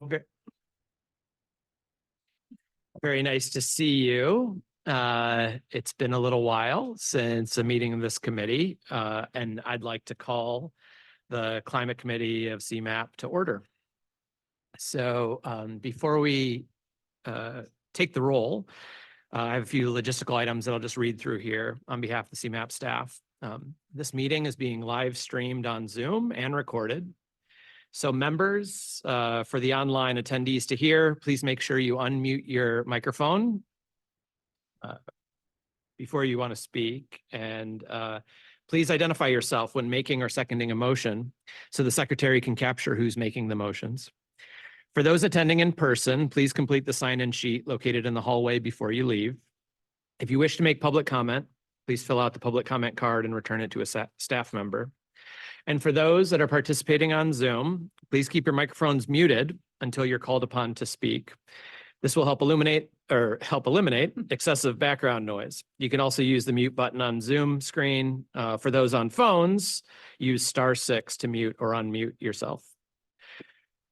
Okay. Very nice to see you. It's been a little while since a meeting of this committee, and I'd like to call the Climate Committee of CMAP to order. So before we take the roll, I have a few logistical items that I'll just read through here on behalf of the CMAP staff. This meeting is being live streamed on Zoom and recorded. So members, for the online attendees to hear, please make sure you unmute your microphone before you want to speak. And please identify yourself when making or seconding a motion so the secretary can capture who's making the motions. For those attending in person, please complete the sign-in sheet located in the hallway before you leave. If you wish to make public comment, please fill out the public comment card and return it to a staff member. And for those that are participating on Zoom, please keep your microphones muted until you're called upon to speak. This will help eliminate excessive background noise. You can also use the mute button on Zoom screen. For those on phones, use *6 to mute or unmute yourself.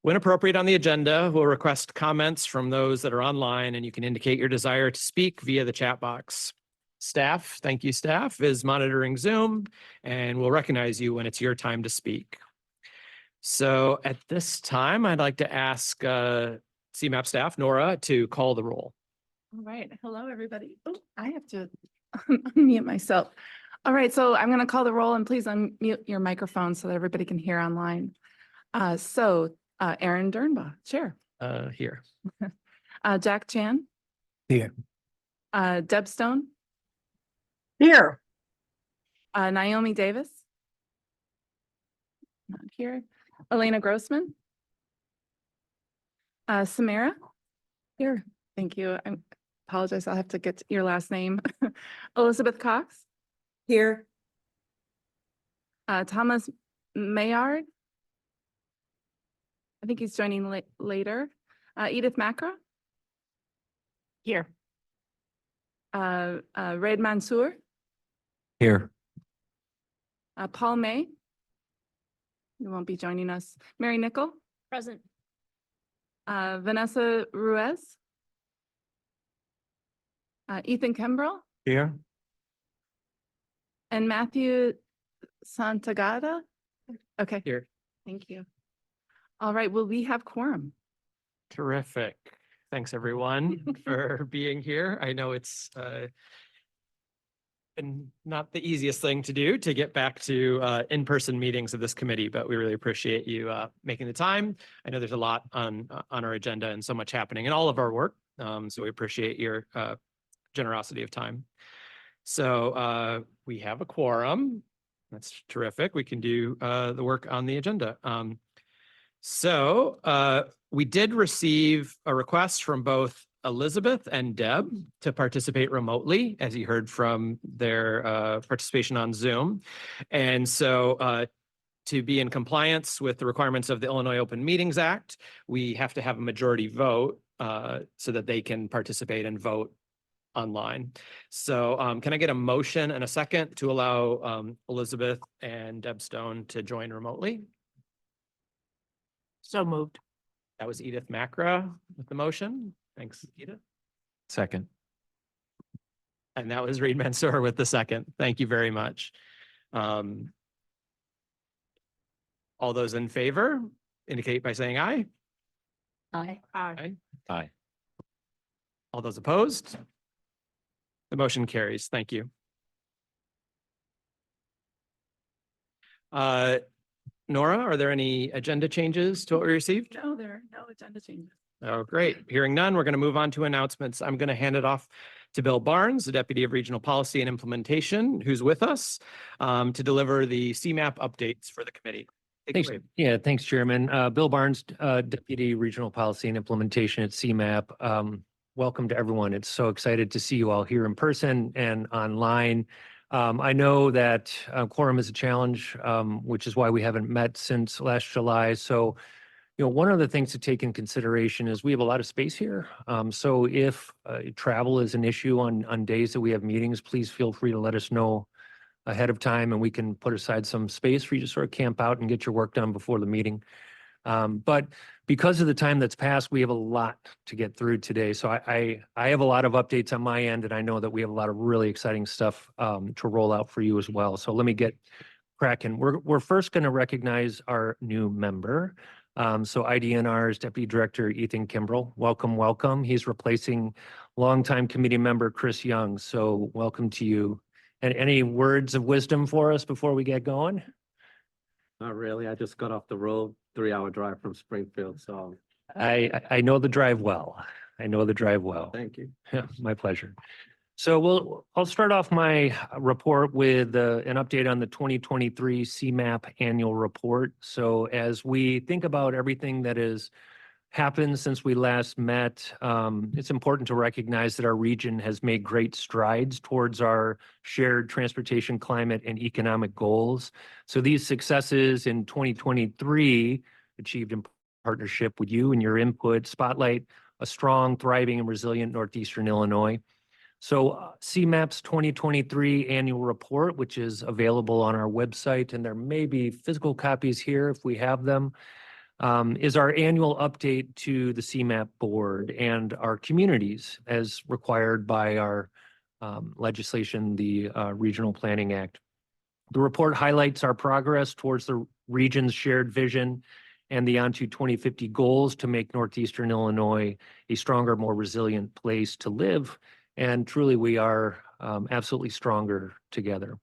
When appropriate on the agenda, we'll request comments from those that are online, and you can indicate your desire to speak via the chat box. Staff, thank you, staff, is monitoring Zoom and will recognize you when it's your time to speak. So at this time, I'd like to ask CMAP staff, Nora, to call the roll. All right. Hello, everybody. Oh, I have to unmute myself. All right. So I'm going to call the roll, and please unmute your microphone so that everybody can hear online. Aaron Dernbaugh, Chair. Here. Jack Chan. Here. Deb Stone. Here. Naomi Davis. Not here. Elena Grossman. Samara. Here. Thank you. I apologize. I'll have to get your last name. Elizabeth Cox. Here. Thomas Mayard. I think he's joining later. Edith Macra. Here. Raid Mansour. Here. Paul May. He won't be joining us. Mary Nickel. Present. Vanessa Ruiz. Ethan Kimbrell. Here. And Matthew Santagata. Okay. Here. Thank you. All right. Well, we have quorum. Terrific. Thanks, everyone, for being here. I know it's been not the easiest thing to do to get back to in-person meetings of this committee, but we really appreciate you making the time. I know there's a lot on our agenda and so much happening in all of our work. So we appreciate your generosity of time. So we have a quorum. That's terrific. We can do the work on the agenda. So we did receive a request from both Elizabeth and Deb to participate remotely, as you heard from their participation on Zoom. And so to be in compliance with the requirements of the Illinois Open Meetings Act, we have to have a majority vote so that they can participate and vote online. So can I get a motion and a second to allow Elizabeth and Deb Stone to join remotely? So moved. That was Edith Macra with the motion. Thanks, Edith. Second. And that was Reed Mansour with the second. Thank you very much. All those in favor indicate by saying aye. Aye. Aye. Aye. All those opposed? The motion carries. Thank you. Nora, are there any agenda changes to what we received? No, there are no agenda changes. Oh, great. Hearing none, we're going to move on to announcements. I'm going to hand it off to Bill Barnes, the Deputy of Regional Policy and Implementation, who's with us to deliver the CMAP updates for the committee. Thanks. Yeah, thanks, Chairman. Bill Barnes, Deputy Regional Policy and Implementation at CMAP. Welcome to everyone. It's so excited to see you all here in person and online. I know that quorum is a challenge, which is why we haven't met since last July. So, one of the things to take in consideration is we have a lot of space here. So if travel is an issue on days that we have meetings, please feel free to let us know ahead of time and we can put aside some space for you to sort of camp out and get your work done before the meeting. But because of the time that's passed, we have a lot to get through today. So I have a lot of updates on my end, and I know that we have a lot of really exciting stuff to roll out for you as well. So let me get cracking. We're first going to recognize our new member. So IDNR's Deputy Director Ethan Kimbrell. Welcome, welcome. He's replacing longtime committee member Chris Young. So welcome to you. And any words of wisdom for us before we get going? Not really. I just got off the road, 3-hour drive from Springfield. So I know the drive well. I know the drive well. thank you. Yeah, my pleasure. So I'll start off my report with an update on the 2023 CMAP annual report. So as we think about everything that has happened since we last met, it's important to recognize that our region has made great strides towards our shared transportation, climate, and economic goals. So these successes in 2023, achieved in partnership with you and your input, spotlight a strong, thriving, and resilient Northeastern Illinois. So CMAP's 2023 annual report, which is available on our website, and there may be physical copies here if we have them, is our annual update to the CMAP board and our communities as required by our legislation, the Regional Planning Act. The report highlights our progress towards the region's shared vision and the ON to 2050 goals to make Northeastern Illinois a stronger, more resilient place to live. And truly, we are absolutely stronger together.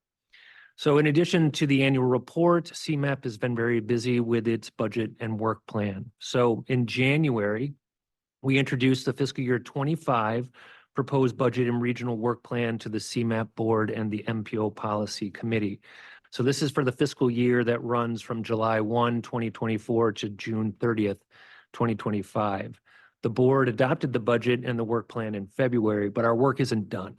So in addition to the annual report, CMAP has been very busy with its budget and work plan. So in January, we introduced the fiscal year 25 proposed budget and regional work plan to the CMAP board and the MPO policy committee. So this is for the fiscal year that runs from July 1, 2024 to June 30th, 2025. The board adopted the budget and the work plan in February, but our work isn't done.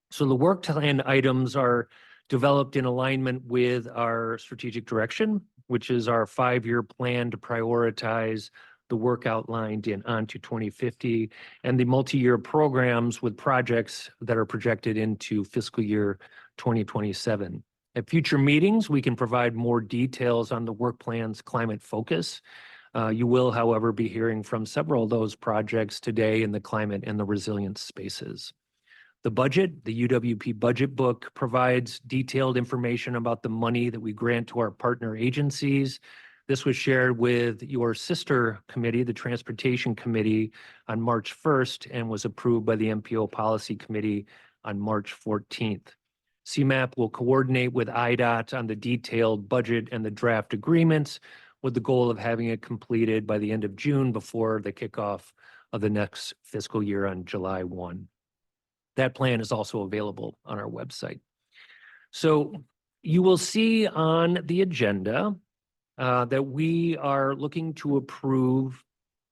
So the work plan items are developed in alignment with our strategic direction, which is our 5-year plan to prioritize the work outlined in ON to 2050 and the multi-year programs with projects that are projected into fiscal year 2027. At future meetings, we can provide more details on the work plan's climate focus. You will, however, be hearing from several of those projects today in the climate and the resilience spaces. The budget, the UWP budget book, provides detailed information about the money that we grant to our partner agencies. This was shared with your sister committee, the Transportation Committee, on March 1st and was approved by the MPO Policy Committee on March 14th. CMAP will coordinate with IDOT on the detailed budget and the draft agreements, with the goal of having it completed by the end of June before the kickoff of the next fiscal year on July 1. That plan is also available on our website. So you will see on the agenda that we are looking to approve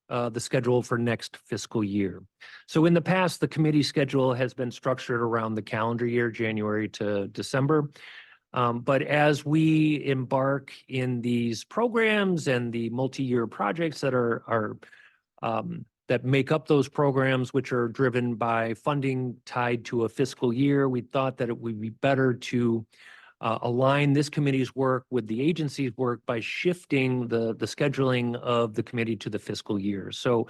the schedule for next fiscal year. So in the past, the committee schedule has been structured around the calendar year, January to December. But as we embark in these programs and the multi-year projects that are that make up those programs, which are driven by funding tied to a fiscal year, we thought that it would be better to align this committee's work with the agency's work by shifting the scheduling of the committee to the fiscal year. So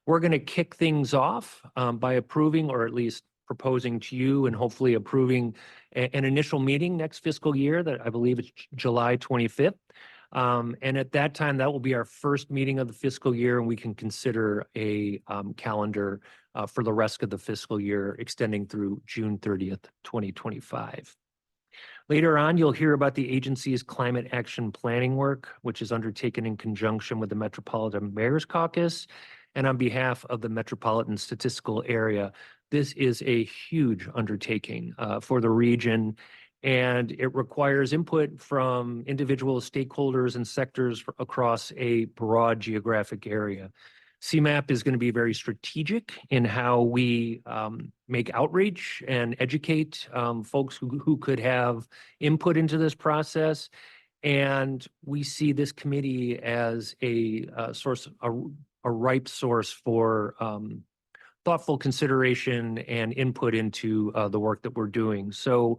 we're going to kick things off by approving, or at least proposing to you and hopefully approving an initial meeting next fiscal year that I believe is July 25th. And at that time, that will be our first meeting of the fiscal year, and we can consider a calendar for the rest of the fiscal year extending through June 30th, 2025. Later on, you'll hear about the agency's climate action planning work, which is undertaken in conjunction with the Metropolitan Mayor's Caucus and on behalf of the Metropolitan Statistical Area. This is a huge undertaking for the region, and it requires input from individual stakeholders and sectors across a broad geographic area. CMAP is going to be very strategic in how we make outreach and educate folks who could have input into this process. And we see this committee as a ripe source for thoughtful consideration and input into the work that we're doing. So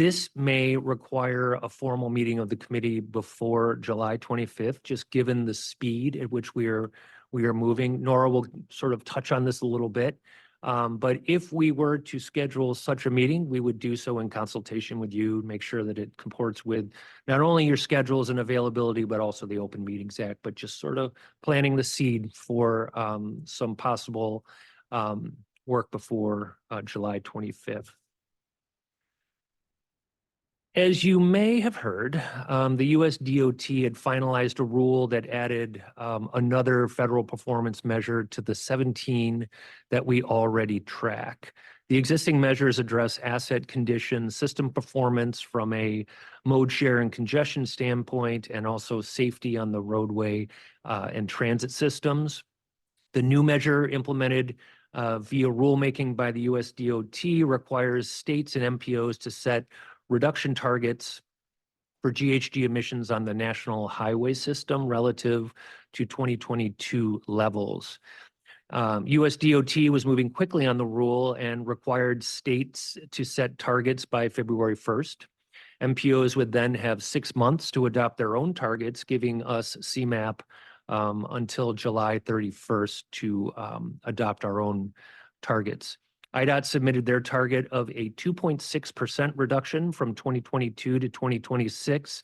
This may require a formal meeting of the committee before July 25th, just given the speed at which we are moving. Nora will sort of touch on this a little bit. But if we were to schedule such a meeting, we would do so in consultation with you, make sure that it comports with not only your schedules and availability, but also the Open Meetings Act, but just sort of planting the seed for some possible work before July 25th. As you may have heard, the US DOT had finalized a rule that added another federal performance measure to the 17 that we already track. The existing measures address asset condition, system performance from a mode share and congestion standpoint, and also safety on the roadway and transit systems. The new measure implemented via rulemaking by the US DOT requires states and MPOs to set reduction targets for GHG emissions on the national highway system relative to 2022 levels. US DOT was moving quickly on the rule and required states to set targets by February 1st. MPOs would then have 6 months to adopt their own targets, giving us CMAP until July 31st to adopt our own targets. IDOT submitted their target of a 2.6% reduction from 2022 to 2026,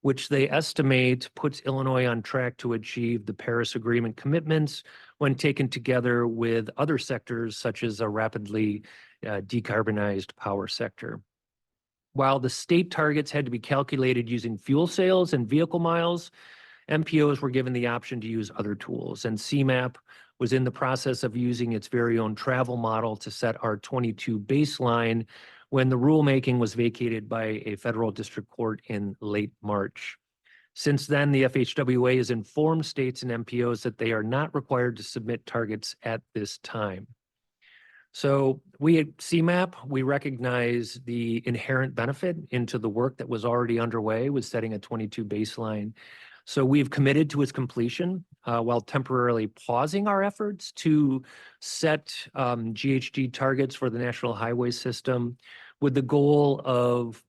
which they estimate puts Illinois on track to achieve the Paris Agreement commitments when taken together with other sectors such as a rapidly decarbonized power sector. While the state targets had to be calculated using fuel sales and vehicle miles, MPOs were given the option to use other tools, and CMAP was in the process of using its very own travel model to set our 22 baseline when the rulemaking was vacated by a federal district court in late March. Since then, the FHWA has informed states and MPOs that they are not required to submit targets at this time. So we at CMAP, we recognize the inherent benefit into the work that was already underway with setting a 22 baseline. So we've committed to its completion while temporarily pausing our efforts to set GHG targets for the national highway system with the goal of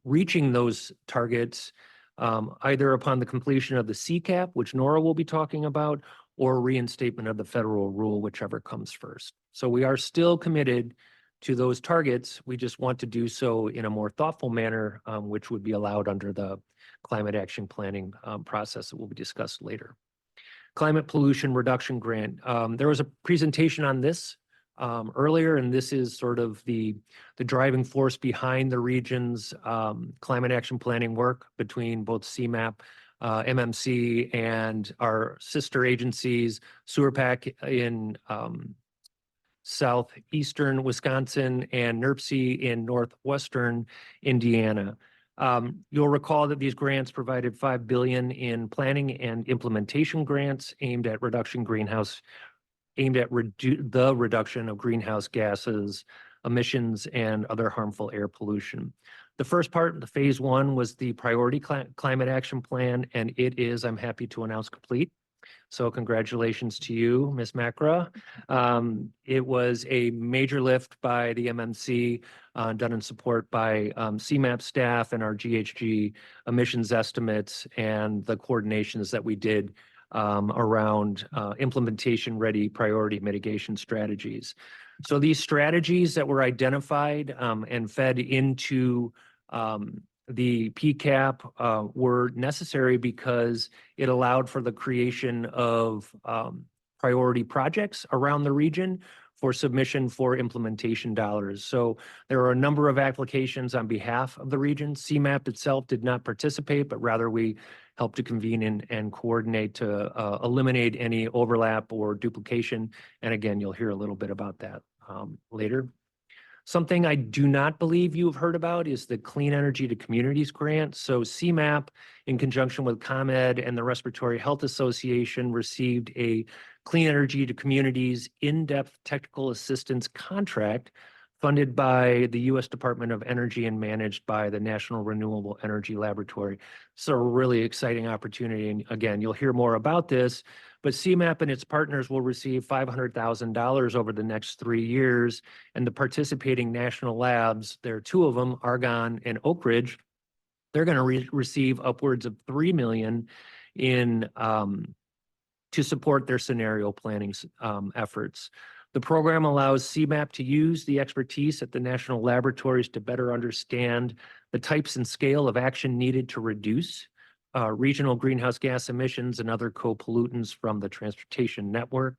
reaching those targets either upon the completion of the CCAP, which Nora will be talking about, or reinstatement of the federal rule, whichever comes first. So we are still committed to those targets. We just want to do so in a more thoughtful manner, which would be allowed under the climate action planning process that will be discussed later. Climate pollution reduction grant. There was a presentation on this earlier, and this is sort of the driving force behind the region's climate action planning work between both CMAP, MMC, and our sister agencies, SEWRPAC in southeastern Wisconsin and NERC in northwestern Indiana. You'll recall that these grants provided $5 billion in planning and implementation grants aimed at the reduction of greenhouse gases, emissions, and other harmful air pollution. The first part, the phase 1, was the priority climate action plan, and it is, I'm happy to announce, complete. So congratulations to you, Ms. Macra. It was a major lift by the MMC, done in support by CMAP staff and our GHG emissions estimates and the coordinations that we did around implementation-ready priority mitigation strategies. So these strategies that were identified and fed into the PCAP were necessary because it allowed for the creation of priority projects around the region for submission for implementation dollars. So there are a number of applications on behalf of the region. CMAP itself did not participate, but rather we helped to convene and coordinate to eliminate any overlap or duplication. And again, you'll hear a little bit about that later. Something I do not believe you've heard about is the Clean Energy to Communities grant. So CMAP, in conjunction with ComEd and the Respiratory Health Association, received a Clean Energy to Communities in-depth technical assistance contract funded by the U.S. Department of Energy and managed by the National Renewable Energy Laboratory. It's a really exciting opportunity. And again, you'll hear more about this, but CMAP and its partners will receive $500,000 over the next 3 years. And the participating national labs, there are 2 of them, Argonne and Oak Ridge, they're going to receive upwards of $3 million in to support their scenario planning efforts. The program allows CMAP to use the expertise at the national laboratories to better understand the types and scale of action needed to reduce regional greenhouse gas emissions and other co-pollutants from the transportation network.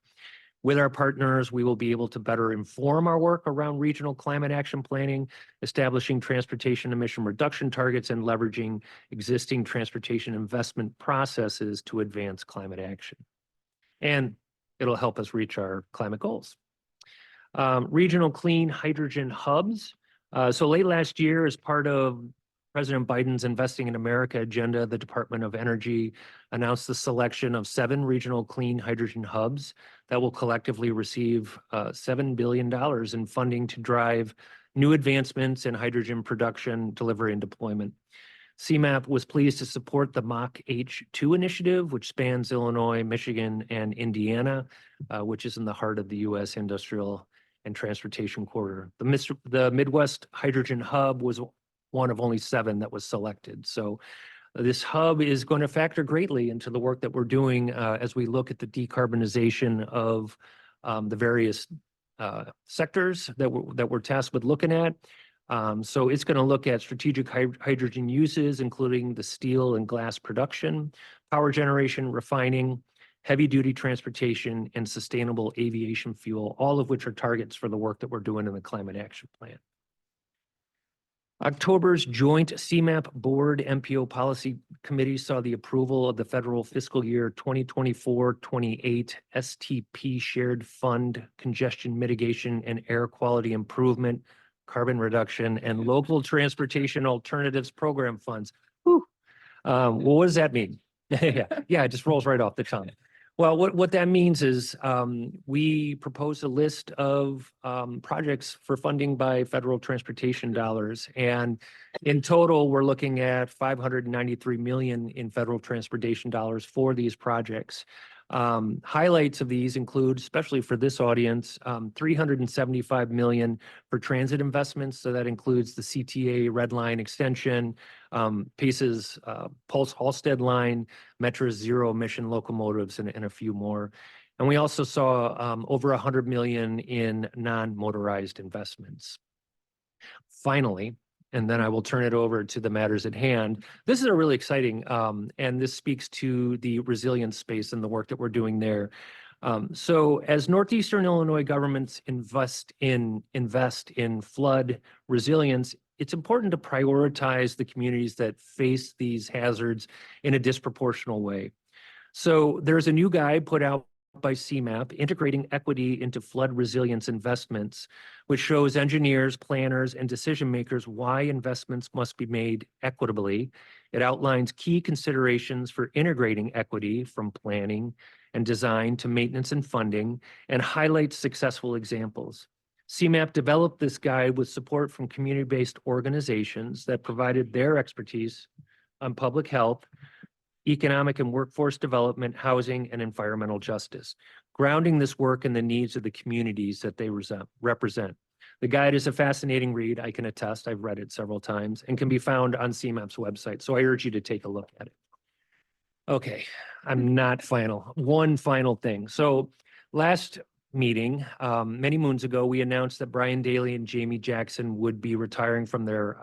With our partners, we will be able to better inform our work around regional climate action planning, establishing transportation emission reduction targets, and leveraging existing transportation investment processes to advance climate action. And it'll help us reach our climate goals. Regional clean hydrogen hubs. So late last year, as part of President Biden's Investing in America agenda, the Department of Energy announced the selection of 7 regional clean hydrogen hubs that will collectively receive $7 billion in funding to drive new advancements in hydrogen production, delivery, and deployment. CMAP was pleased to support the MACH2 initiative, which spans Illinois, Michigan, and Indiana, which is in the heart of the U.S. industrial and transportation corridor. The Midwest Hydrogen Hub was one of only 7 that was selected. So this hub is going to factor greatly into the work that we're doing as we look at the decarbonization of the various sectors that we're tasked with looking at. So it's going to look at strategic hydrogen uses, including the steel and glass production, power generation, refining, heavy-duty transportation, and sustainable aviation fuel, all of which are targets for the work that we're doing in the Climate Action Plan. October's joint CMAP Board MPO Policy Committee saw the approval of the federal fiscal year 2024-28 STP Shared Fund Congestion Mitigation and Air Quality Improvement, Carbon Reduction, and Local Transportation Alternatives Program Funds. Whew. Well, what does that mean? Yeah, it just rolls right off the tongue. Well, what that means is we propose a list of projects for funding by federal transportation dollars. And in total, we're looking at $593 million in federal transportation dollars for these projects. Highlights of these include, especially for this audience, $375 million for transit investments. So that includes the CTA Red Line extension, Pace's Pulse Halstead line, Metra's zero emission locomotives, and a few more. And we also saw over $100 million in non-motorized investments. Finally, and then I will turn it over to the matters at hand. This is a really exciting, and this speaks to the resilience space and the work that we're doing there. So as Northeastern Illinois governments invest in flood resilience, it's important to prioritize the communities that face these hazards in a disproportional way. So there's a new guide put out by CMAP, Integrating Equity into Flood Resilience Investments, which shows engineers, planners, and decision makers why investments must be made equitably. It outlines key considerations for integrating equity from planning and design to maintenance and funding, and highlights successful examples. CMAP developed this guide with support from community-based organizations that provided their expertise on public health, economic and workforce development, housing, and environmental justice, grounding this work in the needs of the communities that they represent. The guide is a fascinating read, I can attest. I've read it several times and can be found on CMAP's website. So I urge you to take a look at it. Okay, I'm not final. One final thing. So last meeting, many moons ago, we announced that Brian Daly and Jamie Jackson would be retiring from their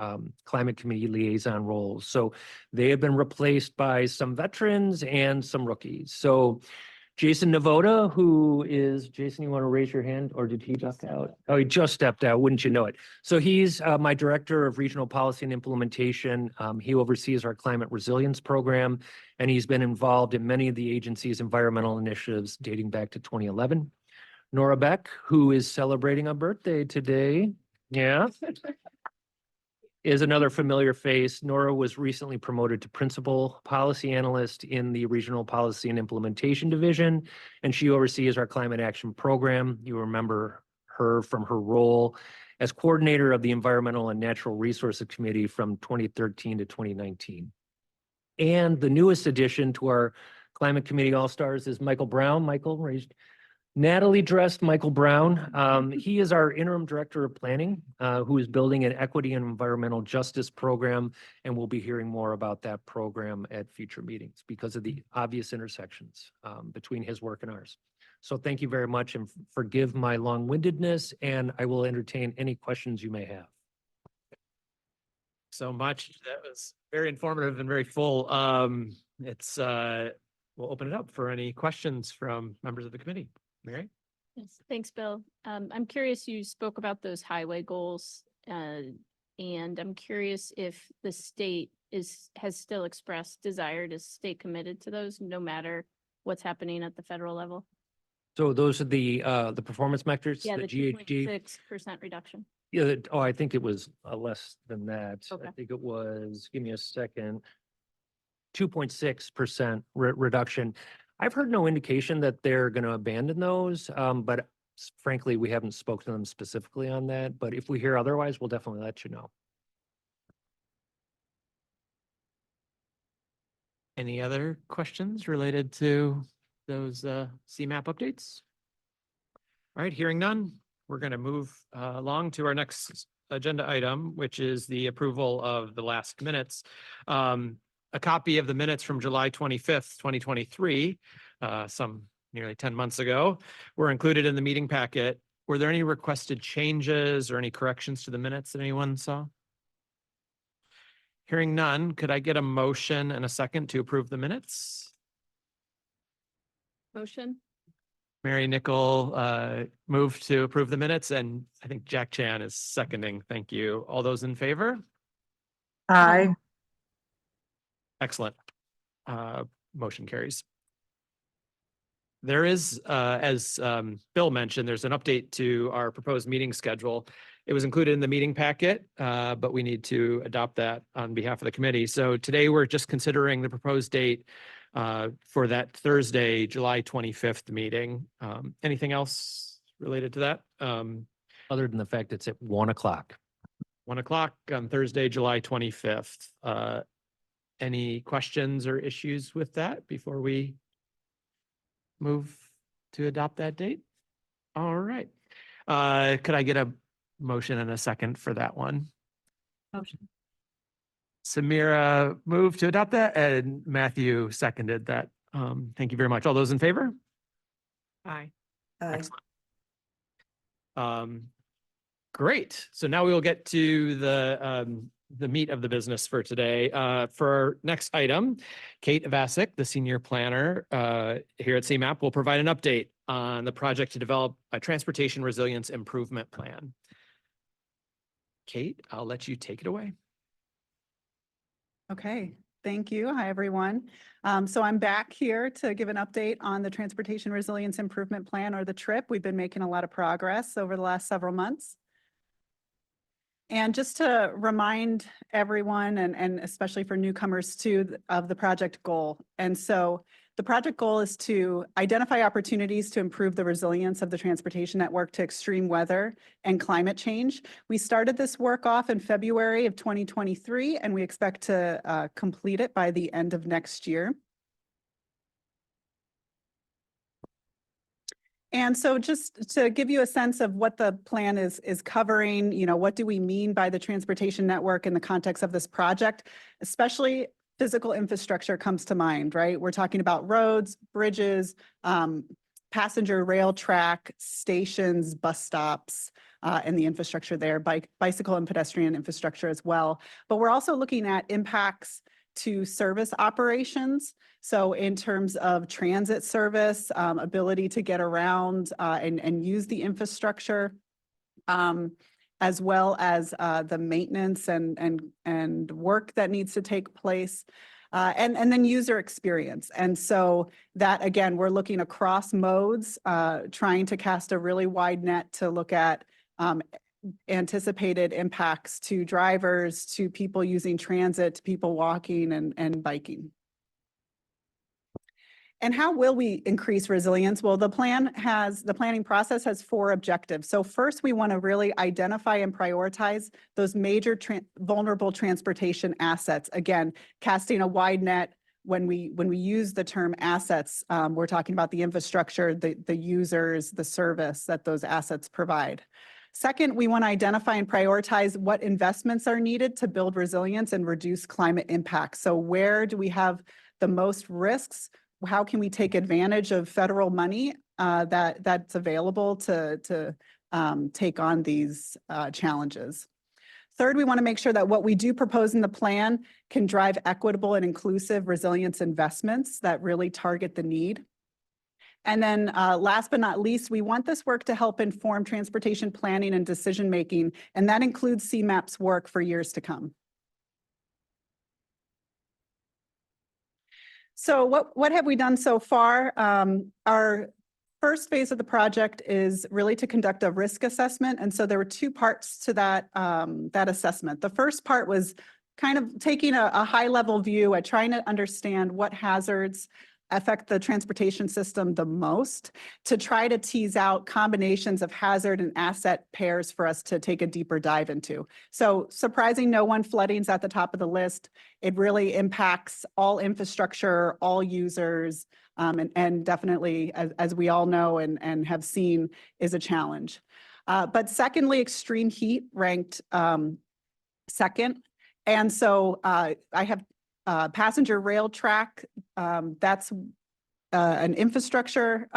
climate committee liaison roles. So they have been replaced by some veterans and some rookies. So Jason Navoda, who is, Jason, you want to raise your hand, or did he just out? Oh, he just stepped out, wouldn't you know it? So he's my Director of Regional Policy and Implementation. He oversees our climate resilience program, and he's been involved in many of the agency's environmental initiatives dating back to 2011. Nora Beck, who is celebrating a birthday today, is another familiar face. Nora was recently promoted to Principal Policy Analyst in the Regional Policy and Implementation Division, and she oversees our Climate Action Program. You remember her from her role as coordinator of the Environmental and Natural Resources Committee from 2013 to 2019. And the newest addition to our Climate Committee All-Stars is Michael Brown. Michael, raised. Natalie dressed Michael Brown. He is our interim director of planning, who is building an equity and environmental justice program. And we'll be hearing more about that program at future meetings because of the obvious intersections between his work and ours. So thank you very much and forgive my long-windedness, and I will entertain any questions you may have. So much. That was very informative and very full. We'll open it up for any questions from members of the committee. Mary? Yes, thanks, Bill. I'm curious, you spoke about those highway goals, and I'm curious if the state has still expressed desire to stay committed to those, no matter what's happening at the federal level. So those are the performance metrics, Yeah, the the GHG. 2.6% reduction. Yeah, I think it was less than that. I Okay. think it was, give me a second, 2.6% reduction. I've heard no indication that they're going to abandon those, but frankly, we haven't spoken to them specifically on that. But if we hear otherwise, we'll definitely let you know. Any other questions related to those CMAP updates? All right, hearing none, we're going to move along to our next agenda item, which is the approval of the last minutes. A copy of the minutes from July 25th, 2023, some nearly 10 months ago, were included in the meeting packet. Were there any requested changes or any corrections to the minutes that anyone saw? Hearing none, could I get a motion and a second to approve the minutes? Motion? Mary Nickel moved to approve the minutes, and I think Jack Chan is seconding. Thank you. All those in favor? Aye. Excellent. Motion carries. There is, as Bill mentioned, there's an update to our proposed meeting schedule. It was included in the meeting packet, but we need to adopt that on behalf of the committee. So today we're just considering the proposed date for that Thursday, July 25th meeting. Anything else related to that? Other than the fact it's at 1 o'clock. 1 o'clock on Thursday, July 25th. Any questions or issues with that before we move to adopt that date? All right. Could I get a motion and a second for that one? Motion. Samira moved to adopt that and Matthew seconded that. Thank you very much. All those in favor? Aye. Aye. Excellent. Great. So now we will get to the meat of the business for today. For our next item, Kate Vasic, the senior planner here at CMAP, will provide an update on the project to develop a transportation resilience improvement plan. Kate, I'll let you take it away. Okay, thank you. Hi, everyone. So I'm back here to give an update on the Transportation Resilience Improvement Plan, or the TRIP. We've been making a lot of progress over the last several months. And just to remind everyone, and especially for newcomers too, of the project goal. And so the project goal is to identify opportunities to improve the resilience of the transportation network to extreme weather and climate change. We started this work off in February of 2023, and we expect to complete it by the end of next year. And so just to give you a sense of what the plan is covering, what do we mean by the transportation network in the context of this project, especially physical infrastructure comes to mind, right? We're talking about roads, bridges, passenger rail track, stations, bus stops, and the infrastructure there, bicycle and pedestrian infrastructure as well. But we're also looking at impacts to service operations. So in terms of transit service, ability to get around and use the infrastructure, as well as the maintenance and work that needs to take place, and then user experience. And so that, again, we're looking across modes, trying to cast a really wide net to look at anticipated impacts to drivers, to people using transit, to people walking and biking. And how will we increase resilience? Well, the planning process has 4 objectives. So first, we want to really identify and prioritize those major vulnerable transportation assets. Again, casting a wide net. When we use the term assets, we're talking about the infrastructure, the users, the service that those assets provide. Second, we want to identify and prioritize what investments are needed to build resilience and reduce climate impact. So where do we have the most risks? How can we take advantage of federal money that's available to take on these challenges? Third, we want to make sure that what we do propose in the plan can drive equitable and inclusive resilience investments that really target the need. And then last but not least, we want this work to help inform transportation planning and decision-making, and that includes CMAP's work for years to come. So what have we done so far? Our first phase of the project is really to conduct a risk assessment. And so there were 2 parts to that assessment. The first part was kind of taking a high-level view at trying to understand what hazards affect the transportation system the most, to try to tease out combinations of hazard and asset pairs for us to take a deeper dive into. So surprising no one, flooding's at the top of the list. It really impacts all infrastructure, all users, and definitely, as we all know and have seen, is a challenge. But secondly, extreme heat ranked second. And so I have passenger rail track, that's an infrastructure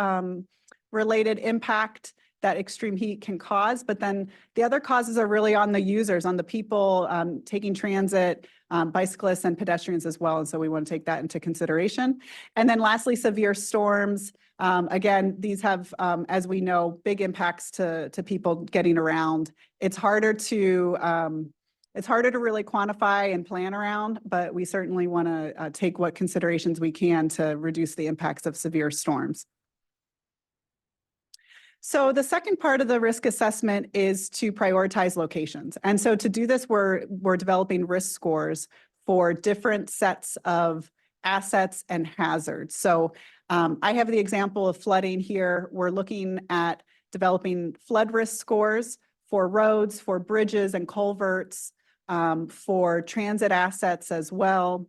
related impact that extreme heat can cause. But then the other causes are really on the users, on the people taking transit, bicyclists and pedestrians as well. And so we want to take that into consideration. And then lastly, severe storms. Again, these have, as we know, big impacts to people getting around. It's harder to really quantify and plan around, but we certainly want to take what considerations we can to reduce the impacts of severe storms. So the second part of the risk assessment is to prioritize locations. And so to do this, we're developing risk scores for different sets of assets and hazards. So I have the example of flooding here. We're looking at developing flood risk scores for roads, for bridges and culverts, for transit assets as well,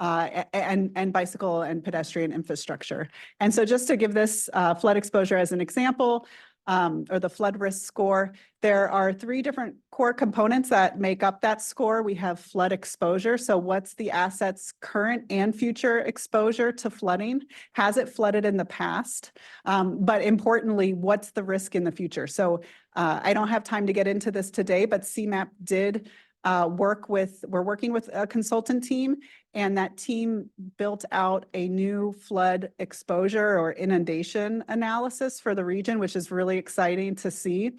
and bicycle and pedestrian infrastructure. And so just to give this flood exposure as an example, or the flood risk score, there are 3 different core components that make up that score. We have flood exposure. So what's the asset's current and future exposure to flooding? Has it flooded in the past? But importantly, what's the risk in the future? So I don't have time to get into this today, but CMAP did we're working with a consultant team, and that team built out a new flood exposure or inundation analysis for the region, which is really exciting to see.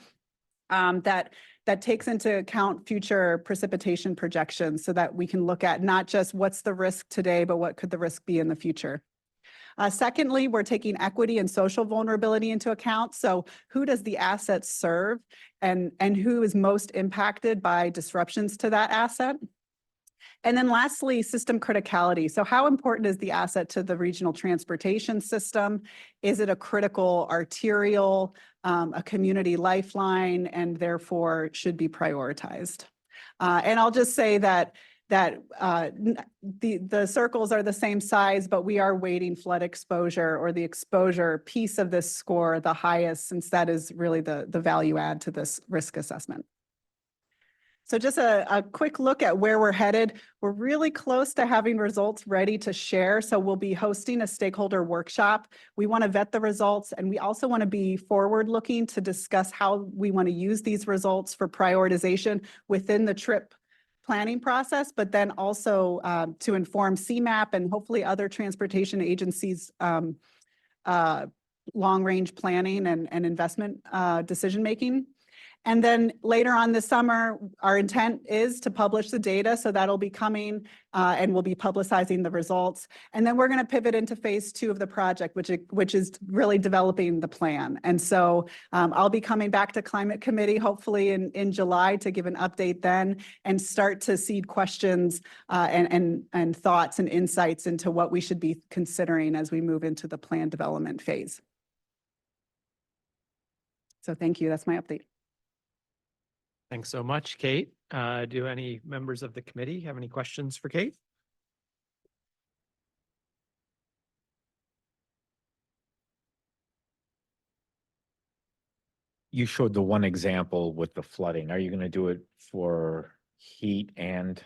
That takes into account future precipitation projections so that we can look at not just what's the risk today, but what could the risk be in the future. Secondly, we're taking equity and social vulnerability into account. So who does the asset serve and who is most impacted by disruptions to that asset? And then lastly, system criticality. So how important is the asset to the regional transportation system? Is it a critical arterial, a community lifeline, and therefore should be prioritized? And I'll just say that the circles are the same size, but we are weighting flood exposure or the exposure piece of this score the highest, since that is really the value add to this risk assessment. So just a quick look at where we're headed. We're really close to having results ready to share. So we'll be hosting a stakeholder workshop. We want to vet the results, and we also want to be forward-looking to discuss how we want to use these results for prioritization within the trip planning process, but then also to inform CMAP and hopefully other transportation agencies' long-range planning and investment decision-making. And then later on this summer, our intent is to publish the data. So that'll be coming and we'll be publicizing the results. And then we're going to pivot into phase 2 of the project, which is really developing the plan. And so I'll be coming back to Climate Committee, hopefully in July, to give an update then and start to seed questions and thoughts and insights into what we should be considering as we move into the plan development phase. So thank you. That's my update. Thanks so much, Kate. Do any members of the committee have any questions for Kate? You showed the one example with the flooding. Are you going to do it for heat and?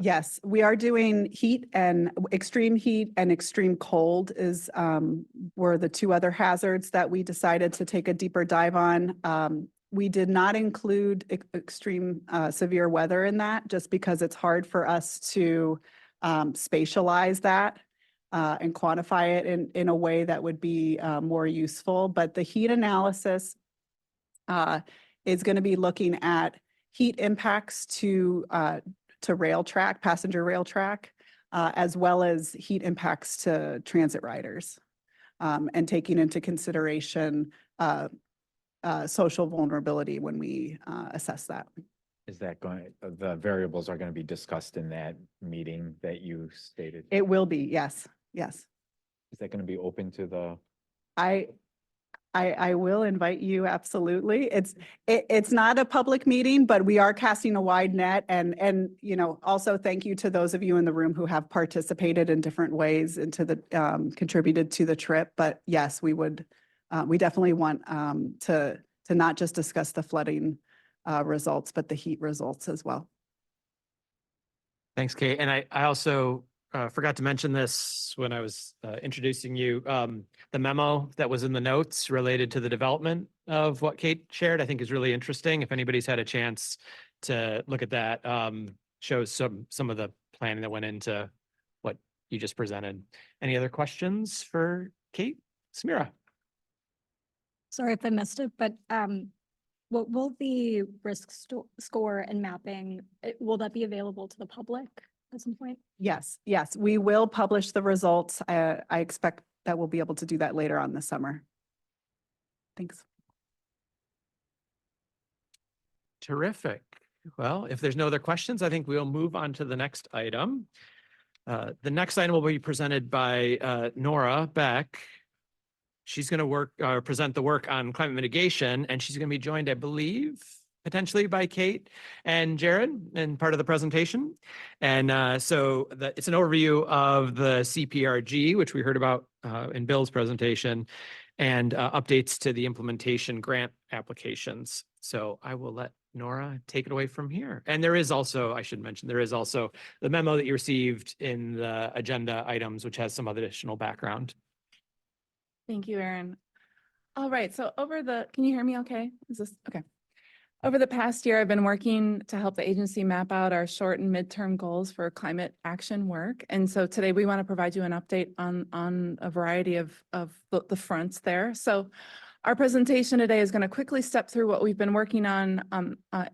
Yes, we are doing heat and extreme cold were the 2 other hazards that we decided to take a deeper dive on. We did not include extreme severe weather in that just because it's hard for us to spatialize that and quantify it in a way that would be more useful. But the heat analysis is going to be looking at heat impacts to rail track, passenger rail track, as well as heat impacts to transit riders, and taking into consideration social vulnerability when we assess that. Is that the variables are going to be discussed in that meeting that you stated? It will be, yes, yes. Is that going to be open to the? I will invite you, absolutely. It's not a public meeting, but we are casting a wide net and also thank you to those of you in the room who have participated in different ways into the contributed to the trip. But yes, we definitely want to not just discuss the flooding results, but the heat results as well. Thanks, Kate. And I also forgot to mention this when I was introducing you. The memo that was in the notes related to the development of what Kate shared, I think is really interesting. If anybody's had a chance to look at that, shows some of the planning that went into what you just presented. Any other questions for Kate? Samira? Sorry if I missed it, but what will the risk score and mapping, will that be available to the public at some point? Yes, we will publish the results. I expect that we'll be able to do that later on this summer. Thanks. Terrific. Well, if there's no other questions, I think we'll move on to the next item. The next item will be presented by Nora Beck. She's going to present the work on climate mitigation, and she's going to be joined, I believe, potentially by Kate and Jared in part of the presentation. And it's an overview of the CPRG, which we heard about in Bill's presentation, and updates to the implementation grant applications. So I will let Nora take it away from here. And there is also, I should mention, there is also the memo that you received in the agenda items, which has some additional background. Thank you, Erin. All right, so can you hear me okay? Is this okay? Over the past year, I've been working to help the agency map out our short and midterm goals for climate action work. And so today we want to provide you an update on a variety of the fronts there. So our presentation today is going to quickly step through what we've been working on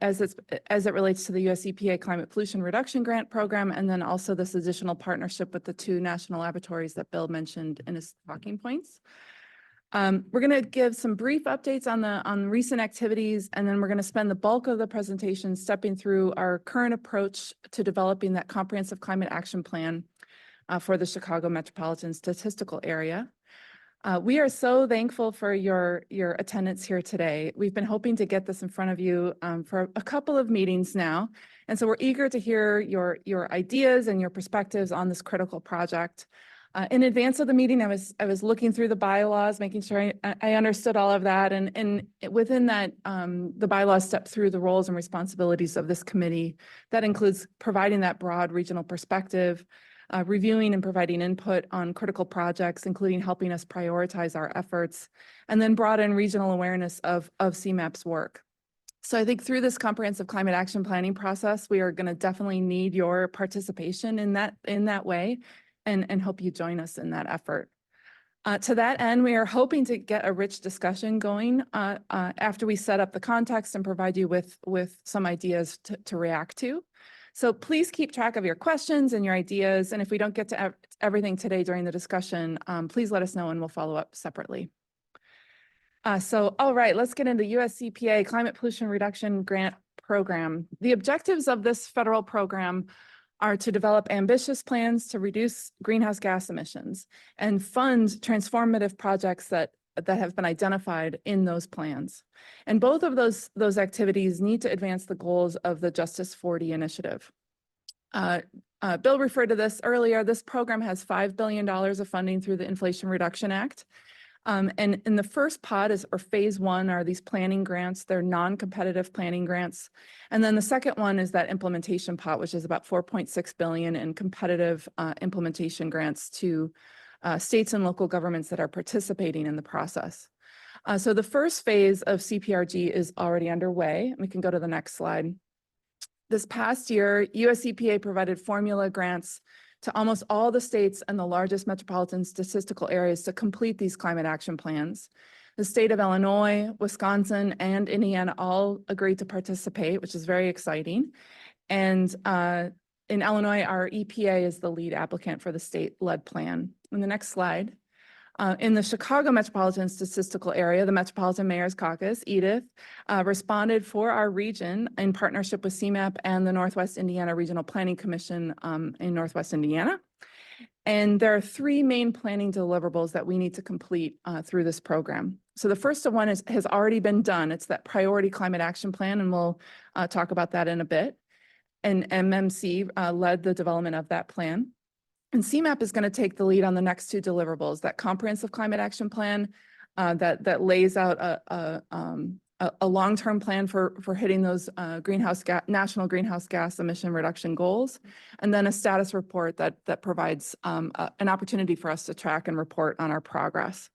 as it relates to the US EPA Climate Pollution Reduction Grant Program, and then also this additional partnership with the 2 national laboratories that Bill mentioned in his talking points. We're going to give some brief updates on recent activities, and then we're going to spend the bulk of the presentation stepping through our current approach to developing that comprehensive climate action plan for the Chicago metropolitan statistical area. We are so thankful for your attendance here today. We've been hoping to get this in front of you for a couple of meetings now, and so we're eager to hear your ideas and your perspectives on this critical project. In advance of the meeting, I was looking through the bylaws, making sure I understood all of that. And within that, the bylaws step through the roles and responsibilities of this committee. That includes providing that broad regional perspective, reviewing and providing input on critical projects, including helping us prioritize our efforts, and then broaden regional awareness of CMAP's work. So I think through this comprehensive climate action planning process, we are going to definitely need your participation in that way. And help you join us in that effort. To that end, we are hoping to get a rich discussion going after we set up the context and provide you with some ideas to react to. So please keep track of your questions and your ideas. And if we don't get to everything today during the discussion, please let us know and we'll follow up separately. All right, let's get into US EPA Climate Pollution Reduction Grant Program. The objectives of this federal program are to develop ambitious plans to reduce greenhouse gas emissions and fund transformative projects that have been identified in those plans. And both of those activities need to advance the goals of the Justice 40 initiative. Bill referred to this earlier. This program has $5 billion of funding through the Inflation Reduction Act. And in the first pot or phase one are these planning grants. They're non-competitive planning grants. And then the second one is that implementation pot, which is about 4.6 billion in competitive implementation grants to states and local governments that are participating in the process. So the first phase of CPRG is already underway. We can go to the next slide. This past year, US EPA provided formula grants to almost all the states and the largest metropolitan statistical areas to complete these climate action plans. The state of Illinois, Wisconsin, and Indiana all agreed to participate, which is very exciting. And in Illinois, our EPA is the lead applicant for the state-led plan. In the next slide. In the Chicago Metropolitan Statistical Area, the Metropolitan Mayor's Caucus, EDITH, responded for our region in partnership with CMAP and the Northwest Indiana Regional Planning Commission in Northwest Indiana. And there are three main planning deliverables that we need to complete through this program. So the first one has already been done. It's that Priority Climate Action Plan, and we'll talk about that in a bit. And MMC led the development of that plan. And CMAP is going to take the lead on the next two deliverables, that Comprehensive Climate Action Plan that lays out a long-term plan for hitting those national greenhouse gas emission reduction goals, and then a status report that provides an opportunity for us to track and report on our progress.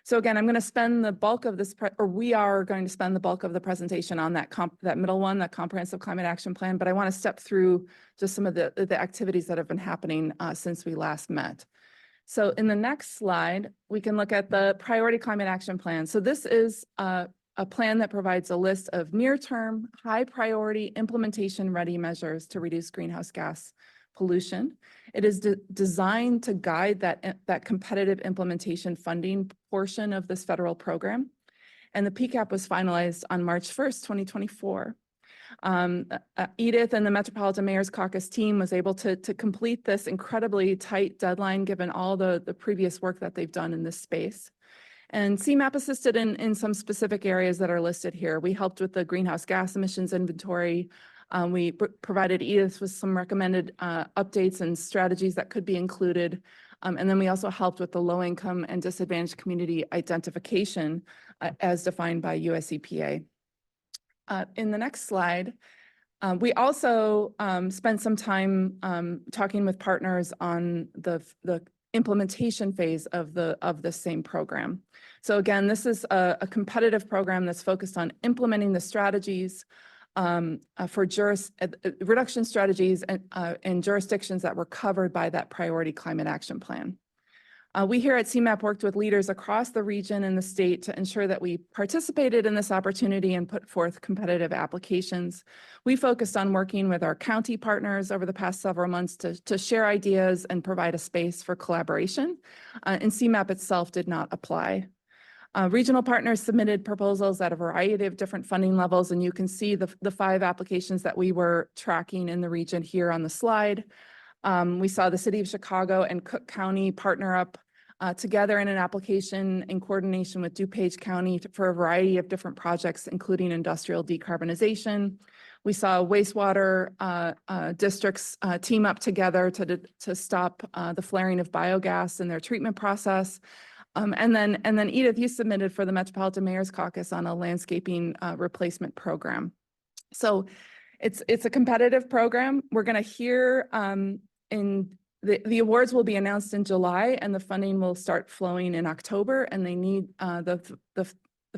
So again, I'm going to spend the bulk of this, we are going to spend the bulk of the presentation on that middle one, that Comprehensive Climate Action Plan, but I want to step through just some of the activities that have been happening since we last met. So in the next slide, we can look at the Priority Climate Action Plan. So this is a plan that provides a list of near-term, high-priority, implementation-ready measures to reduce greenhouse gas pollution. It is designed to guide that competitive implementation funding portion of this federal program. And the PCAP was finalized on March 1st, 2024. Edith and the Metropolitan Mayor's Caucus team was able to complete this incredibly tight deadline given all the previous work that they've done in this space. And CMAP assisted in some specific areas that are listed here. We helped with the greenhouse gas emissions inventory. We provided Edith with some recommended updates and strategies that could be included. And then we also helped with the low income and disadvantaged community identification as defined by US EPA. In the next slide, we also spent some time talking with partners on the implementation phase of the same program. So again, this is a competitive program that's focused on implementing the strategies for reduction strategies and jurisdictions that were covered by that Priority Climate Action Plan. We here at CMAP worked with leaders across the region and the state to ensure that we participated in this opportunity and put forth competitive applications. We focused on working with our county partners over the past several months to share ideas and provide a space for collaboration, and CMAP itself did not apply. Regional partners submitted proposals at a variety of different funding levels, and you can see the 5 applications that we were tracking in the region here on the slide. We saw the City of Chicago and Cook County partner up together in an application in coordination with DuPage County for a variety of different projects, including industrial decarbonization. We saw wastewater districts team up together to stop the flaring of biogas in their treatment process. And then Edith, you submitted for the Metropolitan Mayor's Caucus on a landscaping replacement program. So it's a competitive program. We're going to hear the awards will be announced in July, and the funding will start flowing in October. And they need the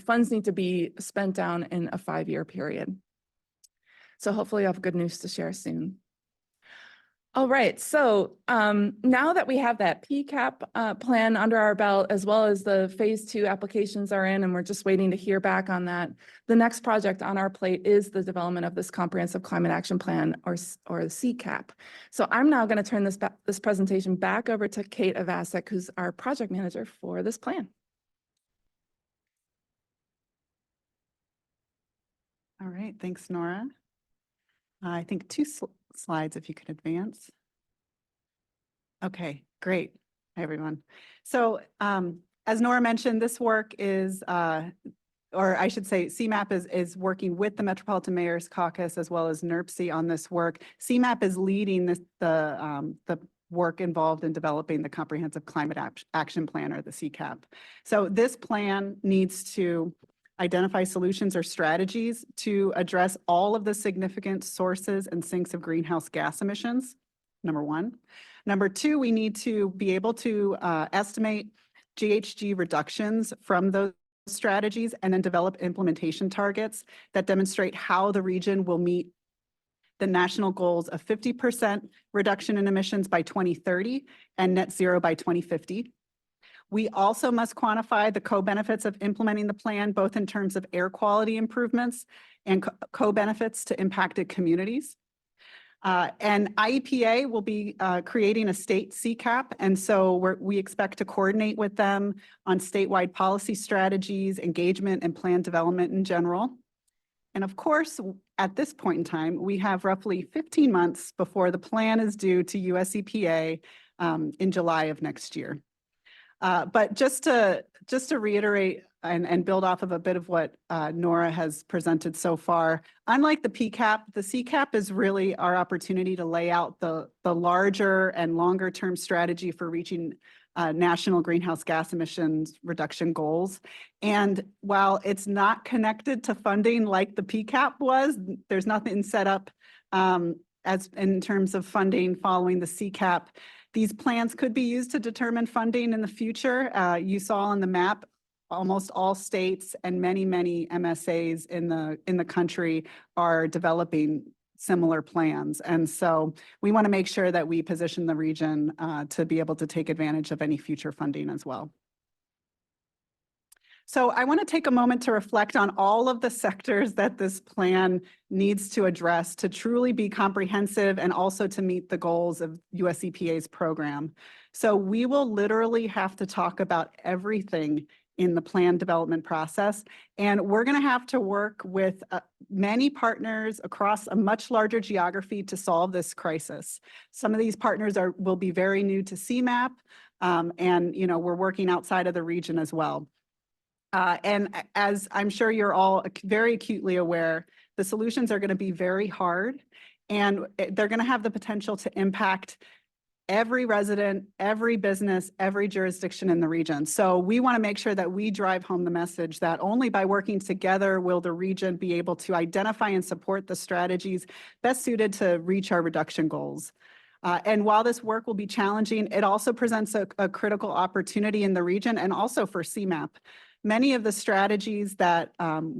funds need to be spent down in a 5-year period. So hopefully, I have good news to share soon. All right, so now that we have that PCAP plan under our belt, as well as the phase 2 applications are in, and we're just waiting to hear back on that, the next project on our plate is the development of this comprehensive climate action plan, or the CCAP. So I'm now going to turn this presentation back over to Kate Avasik, who's our project manager for this plan. All right, thanks, Nora. I think 2 slides if you could advance. Okay, great. Hi, everyone. So as Nora mentioned, this work is, or I should say CMAP is working with the Metropolitan Mayor's Caucus as well as NERC on this work. CMAP is leading the work involved in developing the Comprehensive Climate Action Plan, or the CCAP. So this plan needs to identify solutions or strategies to address all of the significant sources and sinks of greenhouse gas emissions, number 1. Number 2, we need to be able to estimate GHG reductions from those strategies and then develop implementation targets that demonstrate how the region will meet the national goals of 50% reduction in emissions by 2030 and net zero by 2050. We also must quantify the co-benefits of implementing the plan, both in terms of air quality improvements and co-benefits to impacted communities. And IEPA will be creating a state CCAP, and so we expect to coordinate with them on statewide policy strategies, engagement, and plan development in general. And of course, at this point in time, we have roughly 15 months before the plan is due to US EPA in July of next year. But just to reiterate and build off of a bit of what Nora has presented so far, unlike the PCAP, the CCAP is really our opportunity to lay out the larger and longer term strategy for reaching national greenhouse gas emissions reduction goals. And while it's not connected to funding like the PCAP was, there's nothing set up as in terms of funding following the CCAP. These plans could be used to determine funding in the future. You saw on the map, almost all states and many MSAs in the country are developing similar plans. And so we want to make sure that we position the region to be able to take advantage of any future funding as well. So I want to take a moment to reflect on all of the sectors that this plan needs to address to truly be comprehensive and also to meet the goals of US EPA's program. So we will literally have to talk about everything in the plan development process, and we're going to have to work with many partners across a much larger geography to solve this crisis. Some of these partners will be very new to CMAP, and we're working outside of the region as well. And as I'm sure you're all very acutely aware, the solutions are going to be very hard, and they're going to have the potential to impact every resident, every business, every jurisdiction in the region. So we want to make sure that we drive home the message that only by working together will the region be able to identify and support the strategies best suited to reach our reduction goals. And while this work will be challenging, it also presents a critical opportunity in the region and also for CMAP. Many of the strategies that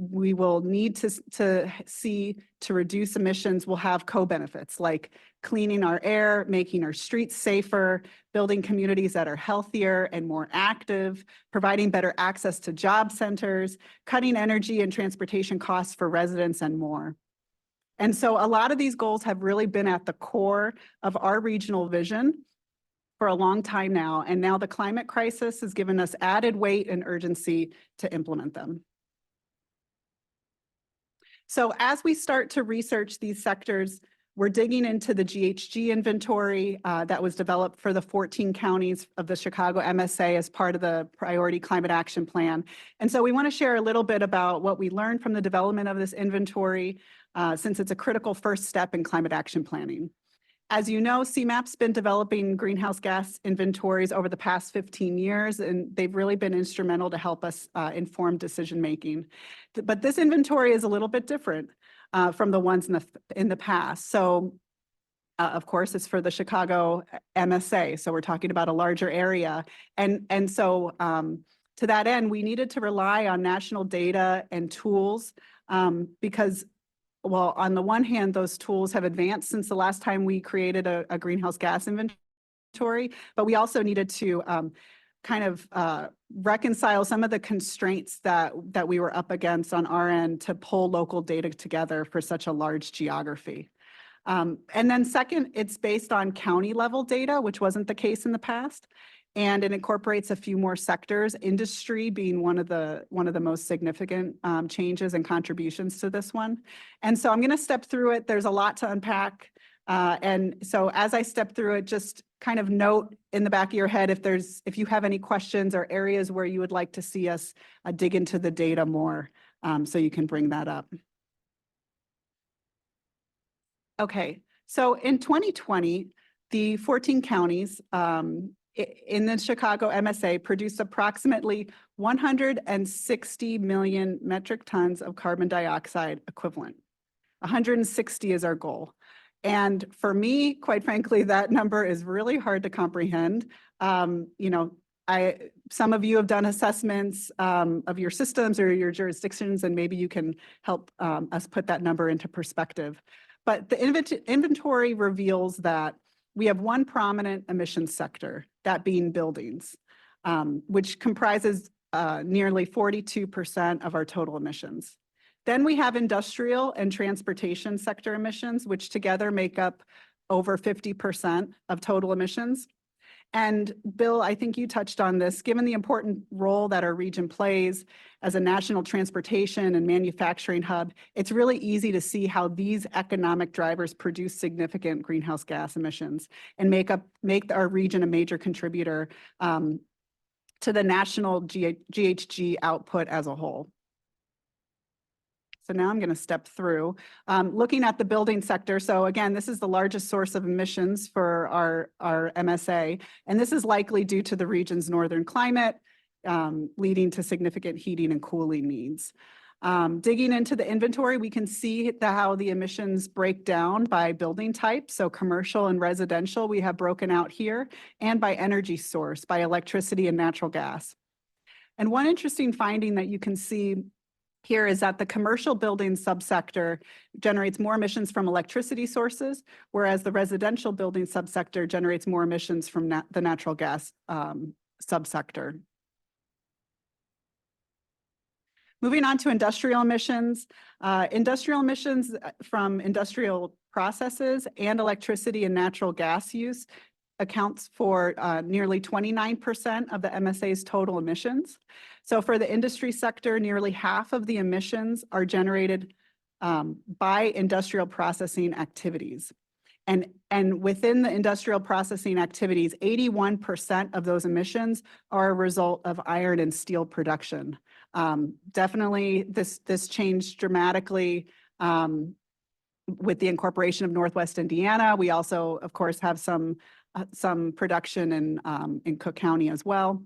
we will need to see to reduce emissions will have co-benefits like cleaning our air, making our streets safer, building communities that are healthier and more active, providing better access to job centers, cutting energy and transportation costs for residents, and more. And so a lot of these goals have really been at the core of our regional vision for a long time now, and now the climate crisis has given us added weight and urgency to implement them. So as we start to research these sectors, we're digging into the GHG inventory that was developed for the 14 counties of the Chicago MSA as part of the Priority Climate Action Plan. And so we want to share a little bit about what we learned from the development of this inventory, since it's a critical first step in climate action planning. As you know, CMAP's been developing greenhouse gas inventories over the past 15 years, and they've really been instrumental to help us inform decision making. But this inventory is a little bit different from the ones in the past. So, of course, it's for the Chicago MSA, so we're talking about a larger area. And so to that end, we needed to rely on national data and tools because well, on the one hand, those tools have advanced since the last time we created a greenhouse gas inventory, but we also needed to kind of reconcile some of the constraints that we were up against on our end to pull local data together for such a large geography. And then second, it's based on county level data, which wasn't the case in the past. And it incorporates a few more sectors, industry being one of the most significant changes and contributions to this one. And so I'm going to step through it. There's a lot to unpack. And so as I step through it, just kind of note in the back of your head if you have any questions or areas where you would like to see us dig into the data more, so you can bring that up. Okay, so in 2020, the 14 counties in the Chicago MSA produced approximately 160 million metric tons of carbon dioxide equivalent. 160 is our goal. And for me, quite frankly, that number is really hard to comprehend. You know, some of you have done assessments of your systems or your jurisdictions, and maybe you can help us put that number into perspective. But the inventory reveals that we have one prominent emissions sector, that being buildings, which comprises nearly 42% of our total emissions. Then we have industrial and transportation sector emissions, which together make up over 50% of total emissions. And Bill, I think you touched on this, given the important role that our region plays as a national transportation and manufacturing hub, it's really easy to see how these economic drivers produce significant greenhouse gas emissions and make our region a major contributor to the national GHG output as a whole. So now I'm going to step through looking at the building sector. So again, this is the largest source of emissions for our MSA, and this is likely due to the region's northern climate, leading to significant heating and cooling needs. Digging into the inventory, we can see how the emissions break down by building type. So commercial and residential, we have broken out here, and by energy source, by electricity and natural gas. And one interesting finding that you can see here is that the commercial building subsector generates more emissions from electricity sources, whereas the residential building subsector generates more emissions from the natural gas subsector. Moving on to industrial emissions. Industrial emissions from industrial processes and electricity and natural gas use accounts for nearly 29% of the MSA's total emissions. So for the industry sector, nearly half of the emissions are generated by industrial processing activities. And within the industrial processing activities, 81% of those emissions are a result of iron and steel production. Definitely this changed dramatically with the incorporation of Northwest Indiana. We also, of course, have some production in Cook County as well.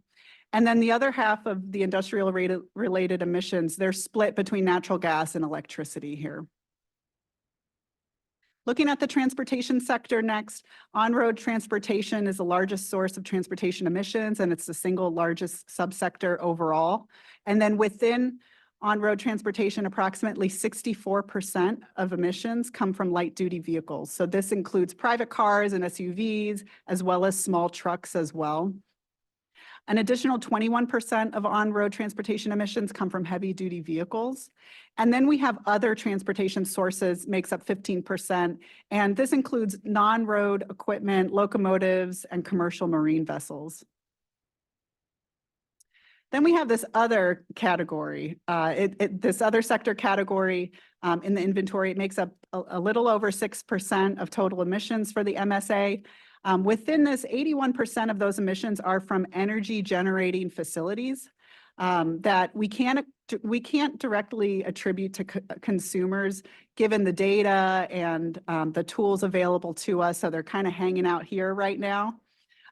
And then the other half of the industrial related emissions, they're split between natural gas and electricity here. Looking at the transportation sector next, on-road transportation is the largest source of transportation emissions, and it's the single largest subsector overall. And then within on-road transportation, approximately 64% of emissions come from light-duty vehicles. So this includes private cars and SUVs, as well as small trucks as well. An additional 21% of on-road transportation emissions come from heavy-duty vehicles. And then we have other transportation sources, makes up 15%, and this includes non-road equipment, locomotives, and commercial marine vessels. Then we have this other category. This other sector category in the inventory, it makes up a little over 6% of total emissions for the MSA. Within this, 81% of those emissions are from energy generating facilities that we can't directly attribute to consumers given the data and the tools available to us. So they're kind of hanging out here right now.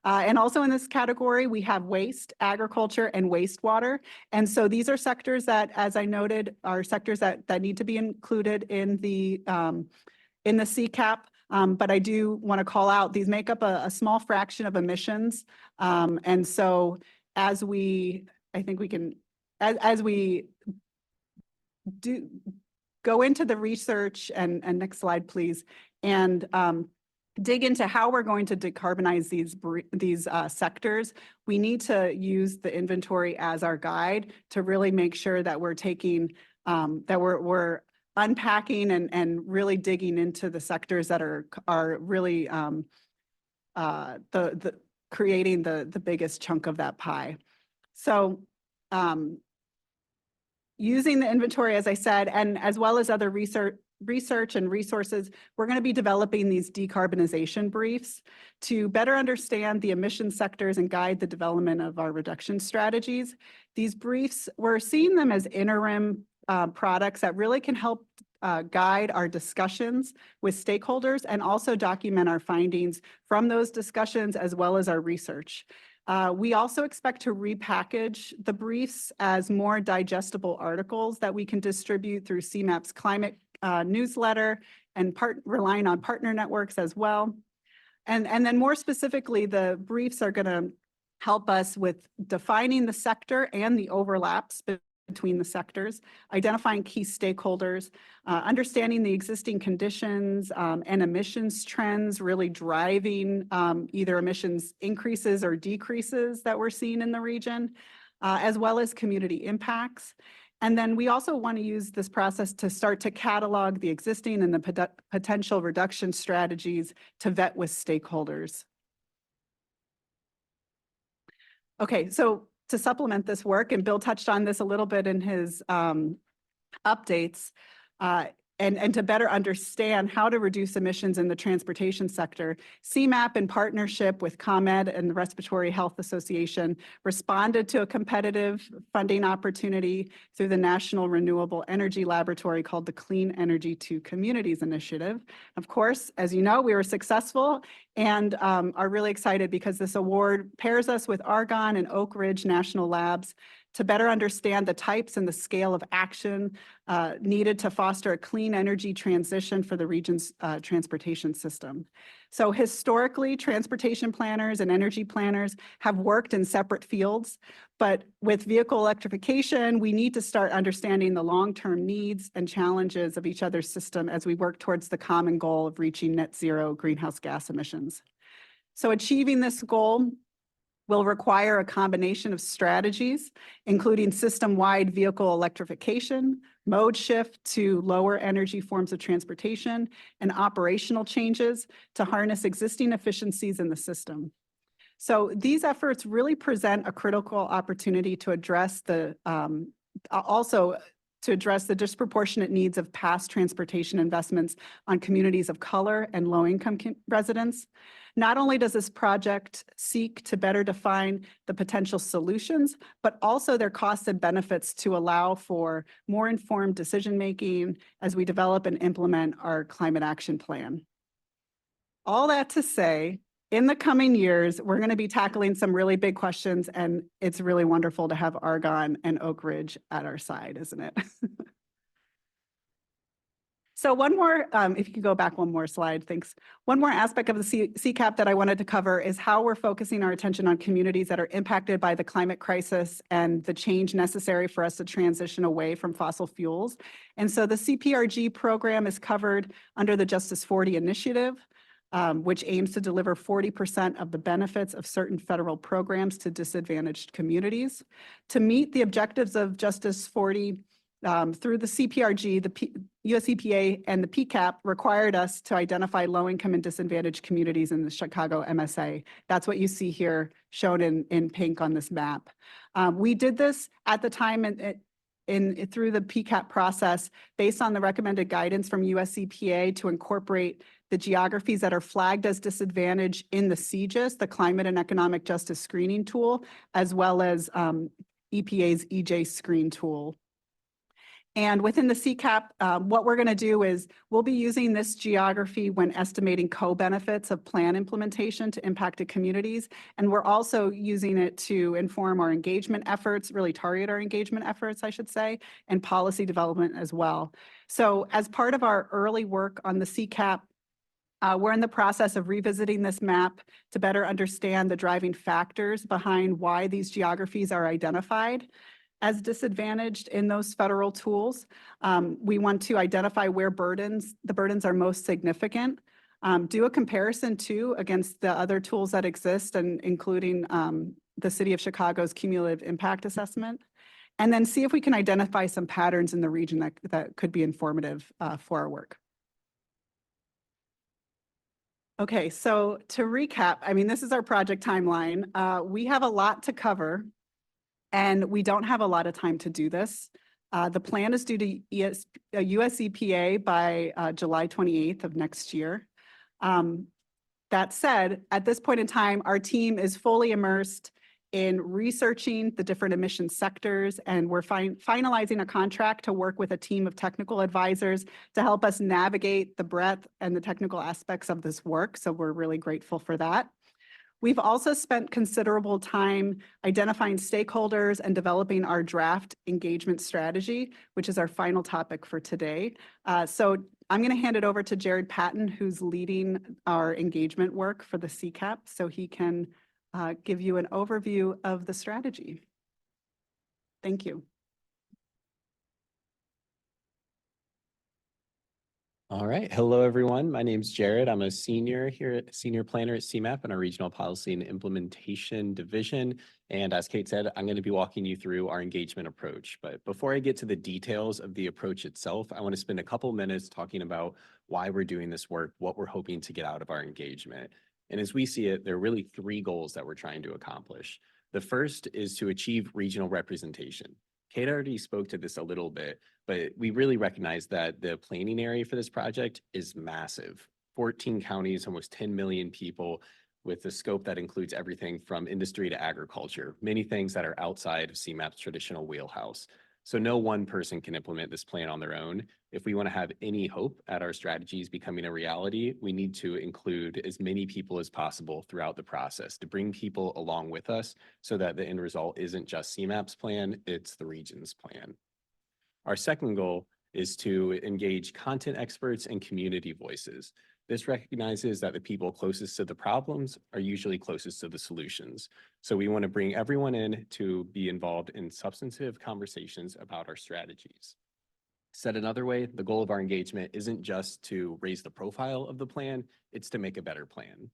And also in this category, we have waste, agriculture, and wastewater. And so these are sectors that, as I noted, are sectors that need to be included in the CCAP. But I do want to call out, these make up a small fraction of emissions. And so as we go into the research and next slide, please, and dig into how we're going to decarbonize these sectors, we need to use the inventory as our guide to really make sure that we're taking, that we're unpacking and really digging into the sectors that are really creating the biggest chunk of that pie. So using the inventory, as I said, and as well as other research and resources, we're going to be developing these decarbonization briefs to better understand the emission sectors and guide the development of our reduction strategies. These briefs, we're seeing them as interim products that really can help guide our discussions with stakeholders and also document our findings from those discussions as well as our research. We also expect to repackage the briefs as more digestible articles that we can distribute through CMAP's climate newsletter and relying on partner networks as well. And then more specifically, the briefs are going to help us with defining the sector and the overlaps between the sectors, identifying key stakeholders, understanding the existing conditions and emissions trends really driving either emissions increases or decreases that we're seeing in the region, as well as community impacts. And then we also want to use this process to start to catalog the existing and the potential reduction strategies to vet with stakeholders. Okay, so to supplement this work, and Bill touched on this a little bit in his updates, and to better understand how to reduce emissions in the transportation sector, CMAP, in partnership with ComEd and the Respiratory Health Association, responded to a competitive funding opportunity through the National Renewable Energy Laboratory called the Clean Energy to Communities Initiative. Of course, as you know, we were successful and are really excited because this award pairs us with Argonne and Oak Ridge National Labs to better understand the types and the scale of action needed to foster a clean energy transition for the region's transportation system. So historically, transportation planners and energy planners have worked in separate fields, but with vehicle electrification, we need to start understanding the long-term needs and challenges of each other's system as we work towards the common goal of reaching net zero greenhouse gas emissions. So achieving this goal will require a combination of strategies, including system-wide vehicle electrification, mode shift to lower energy forms of transportation, and operational changes to harness existing efficiencies in the system. So these efforts really present a critical opportunity to address the disproportionate needs of past transportation investments on communities of color and low-income residents. Not only does this project seek to better define the potential solutions, but also their costs and benefits to allow for more informed decision-making as we develop and implement our climate action plan. All that to say, in the coming years, we're going to be tackling some really big questions, and it's really wonderful to have Argonne and Oak Ridge at our side, isn't it? So one more, if you could go back one more slide, thanks. One more aspect of the CCAP that I wanted to cover is how we're focusing our attention on communities that are impacted by the climate crisis and the change necessary for us to transition away from fossil fuels. And so the CPRG program is covered under the Justice 40 initiative, which aims to deliver 40% of the benefits of certain federal programs to disadvantaged communities. To meet the objectives of Justice 40, through the CPRG, the US EPA and the PCAP required us to identify low-income and disadvantaged communities in the Chicago MSA. That's what you see here shown in pink on this map. We did this at the time through the PCAP process based on the recommended guidance from US EPA to incorporate the geographies that are flagged as disadvantaged in the CJIS, the Climate and Economic Justice Screening Tool, as well as EPA's EJ Screen Tool. And within the CCAP, what we're going to do is we'll be using this geography when estimating co-benefits of plan implementation to impacted communities. And we're also using it to inform our engagement efforts, really target our engagement efforts, I should say, and policy development as well. So as part of our early work on the CCAP, we're in the process of revisiting this map to better understand the driving factors behind why these geographies are identified, as disadvantaged in those federal tools. We want to identify where the burdens are most significant. Do a comparison too against the other tools that exist, and including the City of Chicago's cumulative impact assessment. And then see if we can identify some patterns in the region that could be informative for our work. Okay, so to recap, I mean, this is our project timeline. We have a lot to cover, and we don't have a lot of time to do this. The plan is due to US EPA by July 28th of next year. That said, at this point in time, our team is fully immersed in researching the different emission sectors, and we're finalizing a contract to work with a team of technical advisors to help us navigate the breadth and the technical aspects of this work. So we're really grateful for that. We've also spent considerable time identifying stakeholders and developing our draft engagement strategy, which is our final topic for today. So I'm going to hand it over to Jared Patton, who's leading our engagement work for the CCAP, so he can give you an overview of the strategy. Thank you. All right. Hello, everyone. My name's Jared. I'm a senior planner at CMAP in our Regional Policy and Implementation Division. And as Kate said, I'm going to be walking you through our engagement approach. But before I get to the details of the approach itself, I want to spend a couple minutes talking about why we're doing this work, what we're hoping to get out of our engagement. And as we see it, there are really three goals that we're trying to accomplish. The first is to achieve regional representation. Kate already spoke to this a little bit, but we really recognize that the planning area for this project is massive. 14 counties, almost 10 million people, with a scope that includes everything from industry to agriculture, many things that are outside of CMAP's traditional wheelhouse. So no one person can implement this plan on their own. If we want to have any hope at our strategies becoming a reality, we need to include as many people as possible throughout the process to bring people along with us so that the end result isn't just CMAP's plan, it's the region's plan. Our second goal is to engage content experts and community voices. This recognizes that the people closest to the problems are usually closest to the solutions. So we want to bring everyone in to be involved in substantive conversations about our strategies. Said another way, the goal of our engagement isn't just to raise the profile of the plan, it's to make a better plan.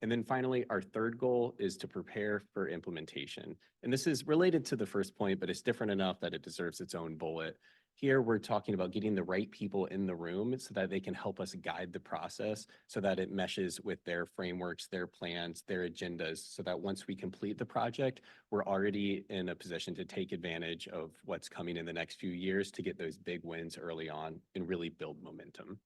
And then finally, our third goal is to prepare for implementation. And this is related to the first point, but it's different enough that it deserves its own bullet. Here, we're talking about getting the right people in the room so that they can help us guide the process so that it meshes with their frameworks, their plans, their agendas, so that once we complete the project, we're already in a position to take advantage of what's coming in the next few years to get those big wins early on and really build momentum.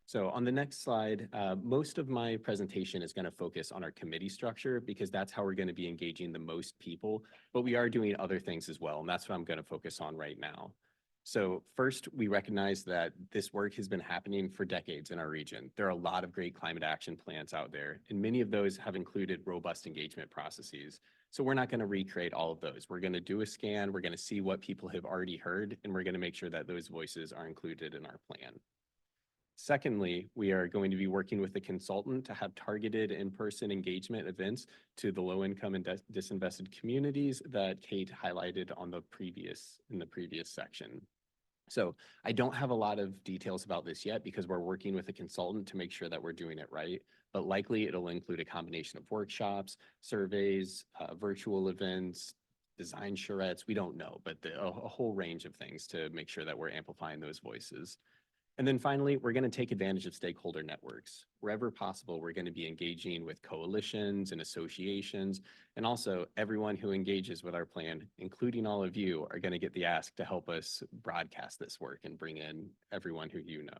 So on the next slide, most of my presentation is going to focus on our committee structure because that's how we're going to be engaging the most people, but we are doing other things as well, and that's what I'm going to focus on right now. So first, we recognize that this work has been happening for decades in our region. There are a lot of great climate action plans out there, and many of those have included robust engagement processes. So we're not going to recreate all of those. We're going to do a scan, we're going to see what people have already heard, and we're going to make sure that those voices are included in our plan. Secondly, we are going to be working with a consultant to have targeted in-person engagement events to the low-income and disinvested communities that Kate highlighted on in the previous section. So I don't have a lot of details about this yet because we're working with a consultant to make sure that we're doing it right, but likely it'll include a combination of workshops, surveys, virtual events, design charrettes, we don't know, but a whole range of things to make sure that we're amplifying those voices. And then finally, we're going to take advantage of stakeholder networks. Wherever possible, we're going to be engaging with coalitions and associations, and also everyone who engages with our plan, including all of you, are going to get the ask to help us broadcast this work and bring in everyone who you know.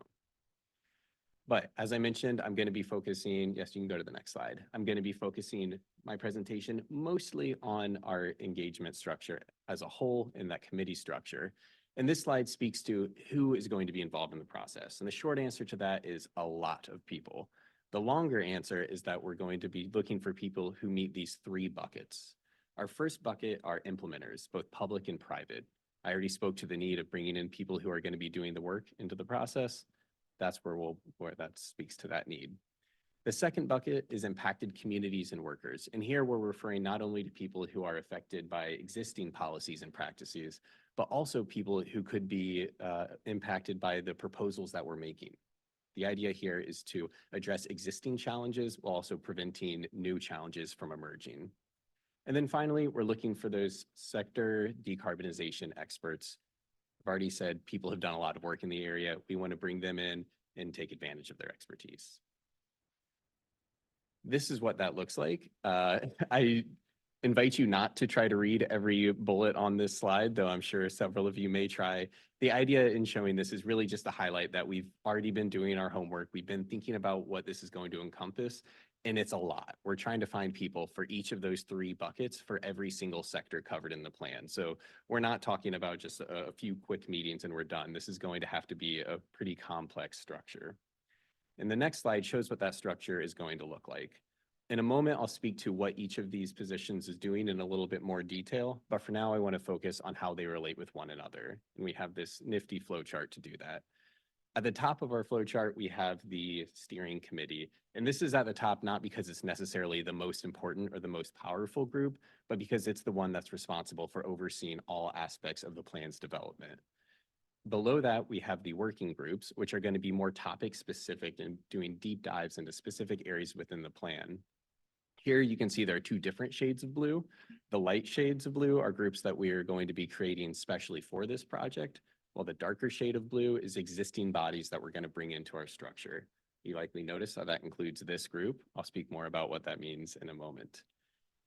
But as I mentioned, I'm going to be focusing, yes, you can go to the next slide. I'm going to be focusing my presentation mostly on our engagement structure as a whole in that committee structure. And this slide speaks to who is going to be involved in the process. And the short answer to that is a lot of people. The longer answer is that we're going to be looking for people who meet these three buckets. Our first bucket are implementers, both public and private. I already spoke to the need of bringing in people who are going to be doing the work into the process. That's where that speaks to that need. The second bucket is impacted communities and workers. And here we're referring not only to people who are affected by existing policies and practices, but also people who could be impacted by the proposals that we're making. The idea here is to address existing challenges while also preventing new challenges from emerging. And then finally, we're looking for those sector decarbonization experts. I've already said people have done a lot of work in the area. We want to bring them in and take advantage of their expertise. This is what that looks like. I invite you not to try to read every bullet on this slide, though I'm sure several of you may try. The idea in showing this is really just to highlight that we've already been doing our homework. We've been thinking about what this is going to encompass, and it's a lot. We're trying to find people for each of those 3 buckets for every single sector covered in the plan. So we're not talking about just a few quick meetings and we're done. This is going to have to be a pretty complex structure. And the next slide shows what that structure is going to look like. In a moment, I'll speak to what each of these positions is doing in a little bit more detail, but for now, I want to focus on how they relate with one another. And we have this nifty flow chart to do that. At the top of our flow chart, we have the steering committee. And this is at the top, not because it's necessarily the most important or the most powerful group, but because it's the one that's responsible for overseeing all aspects of the plan's development. Below that, we have the working groups, which are going to be more topic specific and doing deep dives into specific areas within the plan. Here you can see there are 2 different shades of blue. The light shades of blue are groups that we are going to be creating specially for this project, while the darker shade of blue is existing bodies that we're going to bring into our structure. You likely notice how that includes this group. I'll speak more about what that means in a moment.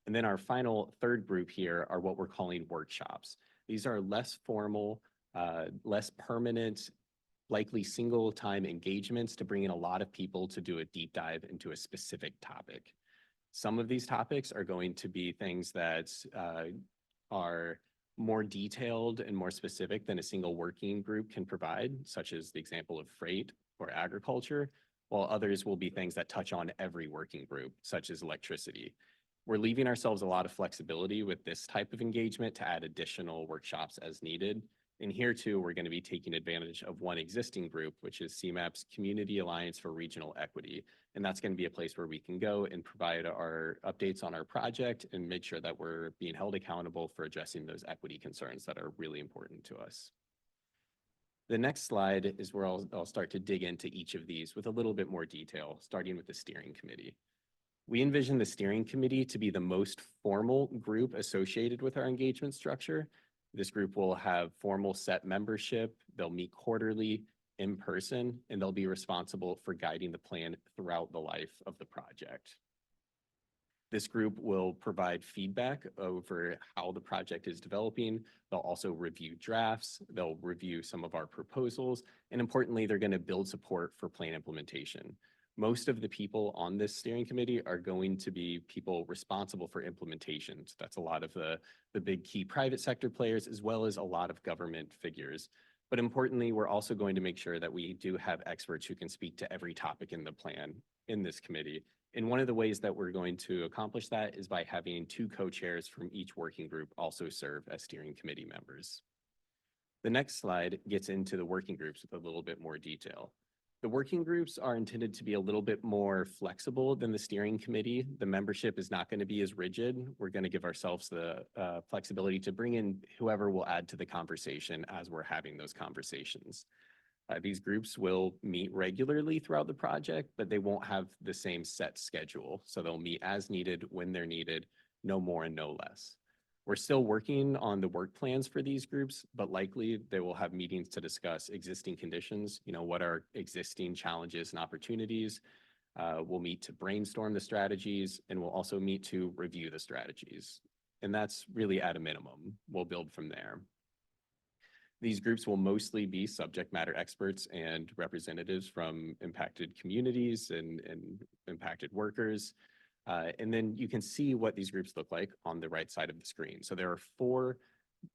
And then our final 3rd group here are what we're calling workshops. These are less formal, less permanent, likely single time engagements to bring in a lot of people to do a deep dive into a specific topic. Some of these topics are going to be things that are more detailed and more specific than a single working group can provide, such as the example of freight or agriculture, while others will be things that touch on every working group, such as electricity. We're leaving ourselves a lot of flexibility with this type of engagement to add additional workshops as needed. And here too, we're going to be taking advantage of one existing group, which is CMAP's Community Alliance for Regional Equity. And that's going to be a place where we can go and provide our updates on our project and make sure that we're being held accountable for addressing those equity concerns that are really important to us. The next slide is where I'll start to dig into each of these with a little bit more detail, starting with the steering committee. We envision the steering committee to be the most formal group associated with our engagement structure. This group will have formal set membership. They'll meet quarterly in person, and they'll be responsible for guiding the plan throughout the life of the project. This group will provide feedback over how the project is developing. They'll also review drafts. They'll review some of our proposals. And importantly, they're going to build support for plan implementation. Most of the people on this steering committee are going to be people responsible for implementation. So that's a lot of the big key private sector players, as well as a lot of government figures. But importantly, we're also going to make sure that we do have experts who can speak to every topic in the plan in this committee. And one of the ways that we're going to accomplish that is by having 2 co-chairs from each working group also serve as steering committee members. The next slide gets into the working groups with a little bit more detail. The working groups are intended to be a little bit more flexible than the steering committee. The membership is not going to be as rigid. We're going to give ourselves the flexibility to bring in whoever will add to the conversation as we're having those conversations. These groups will meet regularly throughout the project, but they won't have the same set schedule. So they'll meet as needed, when they're needed, no more and no less. We're still working on the work plans for these groups, but likely they will have meetings to discuss existing conditions, what are existing challenges and opportunities. We'll meet to brainstorm the strategies, and we'll also meet to review the strategies. And that's really at a minimum. We'll build from there. These groups will mostly be subject matter experts and representatives from impacted communities and impacted workers. And then you can see what these groups look like on the right side of the screen. So there are 4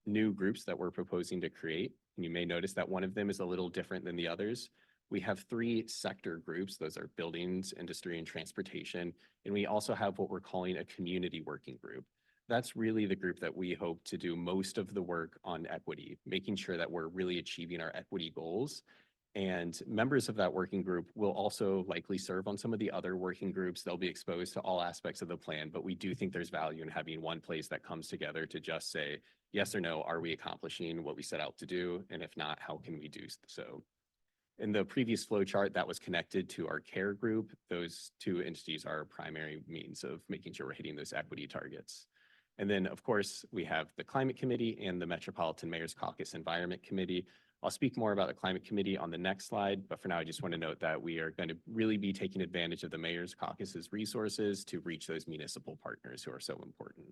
new groups that we're proposing to create. And you may notice that one of them is a little different than the others. We have 3 sector groups. Those are buildings, industry, and transportation. And we also have what we're calling a community working group. That's really the group that we hope to do most of the work on equity, making sure that we're really achieving our equity goals. And members of that working group will also likely serve on some of the other working groups. They'll be exposed to all aspects of the plan, but we do think there's value in having one place that comes together to just say, yes or no, are we accomplishing what we set out to do? And if not, how can we do so? In the previous flow chart that was connected to our care group, those two entities are our primary means of making sure we're hitting those equity targets. And then, of course, we have the Climate Committee and the Metropolitan Mayor's Caucus Environment Committee. I'll speak more about the Climate Committee on the next slide, but for now, I just want to note that we are going to really be taking advantage of the Mayor's Caucus's resources to reach those municipal partners who are so important.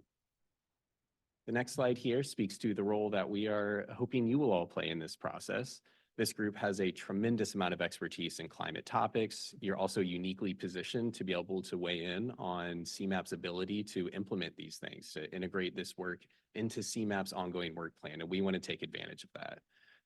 The next slide here speaks to the role that we are hoping you will all play in this process. This group has a tremendous amount of expertise in climate topics. You're also uniquely positioned to be able to weigh in on CMAP's ability to implement these things, to integrate this work into CMAP's ongoing work plan, and we want to take advantage of that.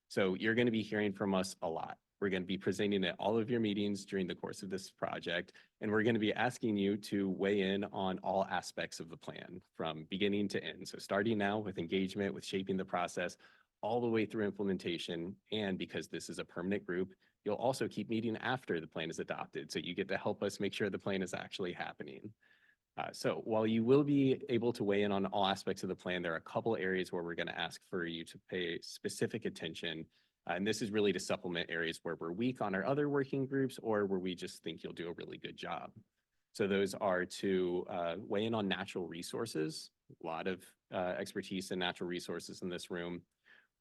So you're going to be hearing from us a lot. We're going to be presenting at all of your meetings during the course of this project, and we're going to be asking you to weigh in on all aspects of the plan from beginning to end. So starting now with engagement, with shaping the process, all the way through implementation. And because this is a permanent group, you'll also keep meeting after the plan is adopted. So you get to help us make sure the plan is actually happening. So while you will be able to weigh in on all aspects of the plan, there are a couple areas where we're going to ask for you to pay specific attention. And this is really to supplement areas where we're weak on our other working groups or where we just think you'll do a really good job. So those are to weigh in on natural resources, a lot of expertise in natural resources in this room.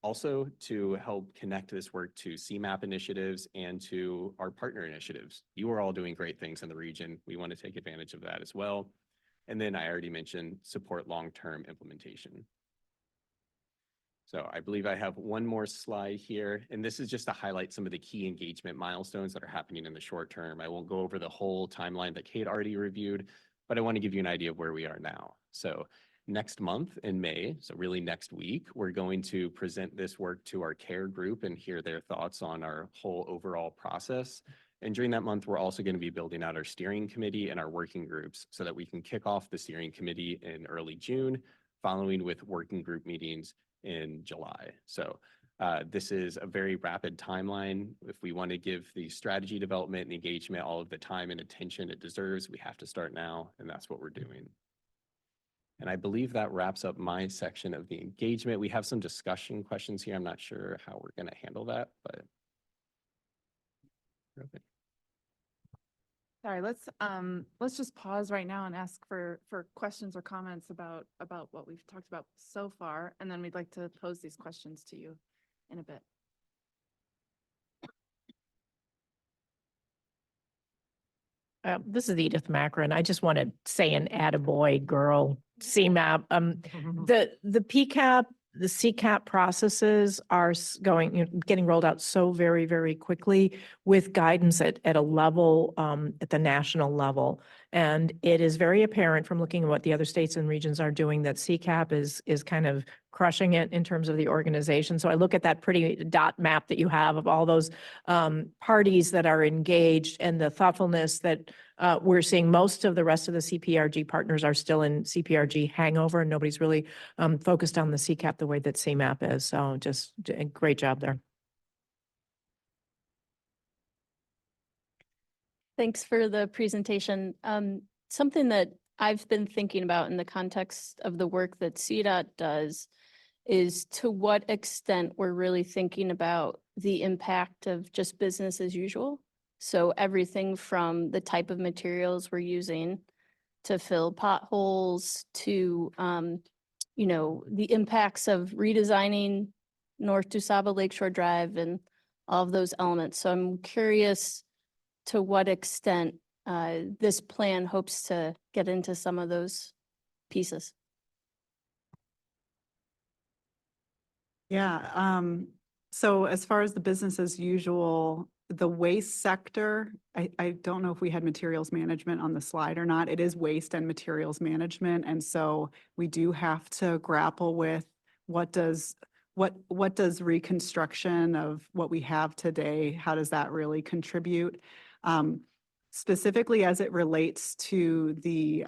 Also to help connect this work to CMAP initiatives and to our partner initiatives. You are all doing great things in the region. We want to take advantage of that as well. And then I already mentioned support long-term implementation. So I believe I have one more slide here, and this is just to highlight some of the key engagement milestones that are happening in the short term. I won't go over the whole timeline that Kate already reviewed, but I want to give you an idea of where we are now. So next month in May, so really next week, we're going to present this work to our care group and hear their thoughts on our whole overall process. And during that month, we're also going to be building out our steering committee and our working groups so that we can kick off the steering committee in early June, following with working group meetings in July. So this is a very rapid timeline. If we want to give the strategy development and engagement all of the time and attention it deserves, we have to start now, and that's what we're doing. And I believe that wraps up my section of the engagement. We have some discussion questions here. I'm not sure how we're going to handle that, but. Sorry, let's just pause right now and ask for questions or comments about what we've talked about so far, and then we'd like to pose these questions to you in a bit. This is Edith Macron. I just want to say an attaboy girl CMAP. The PCAP, the CCAP processes are getting rolled out so very, very quickly with guidance at a level, at the national level. And it is very apparent from looking at what the other states and regions are doing that CCAP is kind of crushing it in terms of the organization. So I look at that pretty dot map that you have of all those parties that are engaged and the thoughtfulness that we're seeing. Most of the rest of the CPRG partners are still in CPRG hangover, and nobody's really focused on the CCAP the way that CMAP is. So just a great job there. Thanks for the presentation. Something that I've been thinking about in the context of the work that CDOT does is to what extent we're really thinking about the impact of just business as usual. So everything from the type of materials we're using to fill potholes to, the impacts of redesigning North DuSable Lakeshore Drive and all of those elements. So I'm curious to what extent this plan hopes to get into some of those pieces. Yeah, so as far as the business as usual, the waste sector, I don't know if we had materials management on the slide or not. It is waste and materials management. And so we do have to grapple with what does reconstruction of what we have today, how does that really contribute? Specifically as it relates to the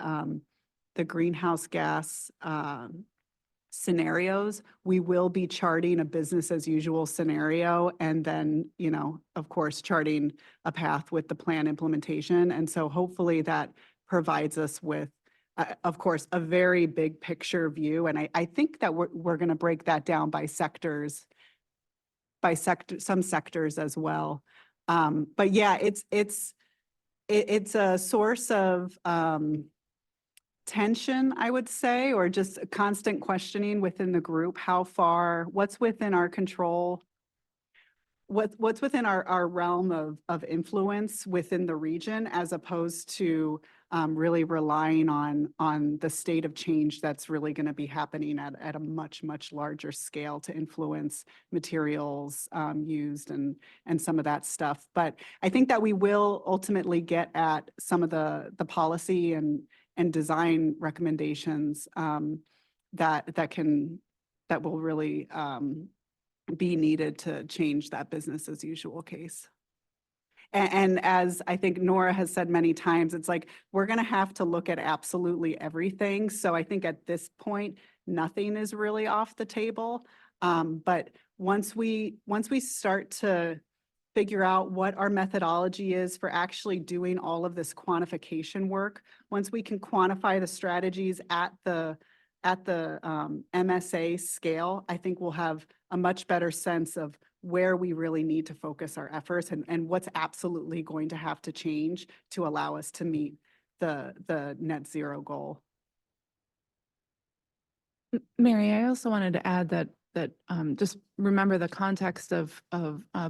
greenhouse gas scenarios. We will be charting a business as usual scenario and then, of course, charting a path with the plan implementation. And so hopefully that provides us with, of course, a very big picture view. And I think that we're going to break that down by sectors, some sectors as well. But yeah, it's a source of tension, I would say, or just a constant questioning within the group. What's within our control? What's within our realm of influence within the region, as opposed to really relying on the state of change that's really going to be happening at a much, much larger scale to influence materials used and some of that stuff. But I think that we will ultimately get at some of the policy and design recommendations that will really be needed to change that business as usual case. And as I think Nora has said many times, it's like, we're going to have to look at absolutely everything. So I think at this point, nothing is really off the table. But once we start to figure out what our methodology is for actually doing all of this quantification work, once we can quantify the strategies at the MSA scale, I think we'll have a much better sense of where we really need to focus our efforts and what's absolutely going to have to change to allow us to meet the net zero goal. Mary, I also wanted to add that just remember the context of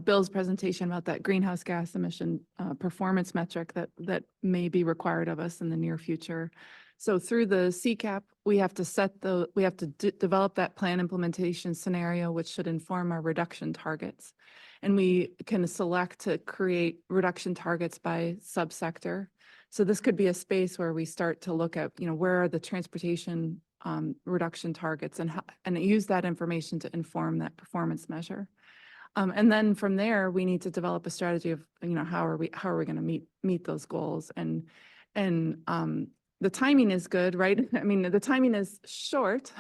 Bill's presentation about that greenhouse gas emission performance metric that may be required of us in the near future. So through the CCAP, we have to develop that plan implementation scenario, which should inform our reduction targets. And we can select to create reduction targets by subsector. So this could be a space where we start to look at, where are the transportation reduction targets and use that information to inform that performance measure. And then from there, we need to develop a strategy of, how are we going to meet those goals? And the timing is good, right? I mean, the timing is short,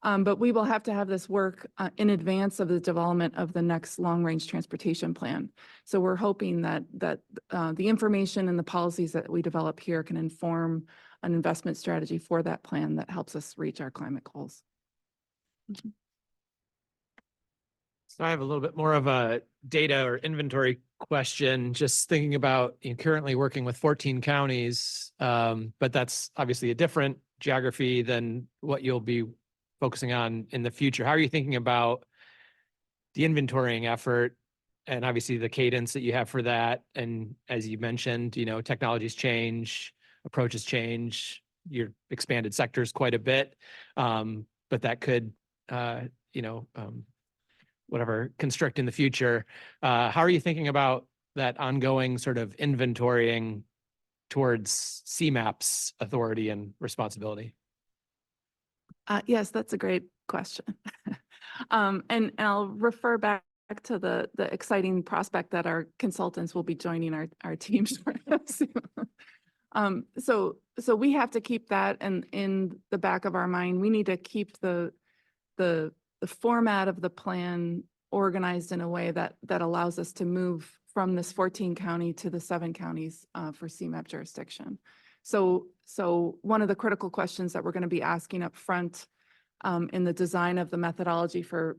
but we will have to have this work in advance of the development of the next long-range transportation plan. So we're hoping that the information and the policies that we develop here can inform an investment strategy for that plan that helps us reach our climate goals. So I have a little bit more of a data or inventory question, just thinking about currently working with 14 counties, but that's obviously a different geography than what you'll be focusing on in the future. How are you thinking about the inventorying effort and obviously the cadence that you have for that? And as you mentioned, technologies change, approaches change, your expanded sectors quite a bit, but that could, whatever, constrict in the future. How are you thinking about that ongoing sort of inventorying towards CMAP's authority and responsibility? Yes, that's a great question. And I'll refer back to the exciting prospect that our consultants will be joining our team soon. So we have to keep that in the back of our mind. We need to keep the format of the plan organized in a way that allows us to move from this 14 county to the 7 counties for CMAP jurisdiction. So one of the critical questions that we're going to be asking up front in the design of the methodology for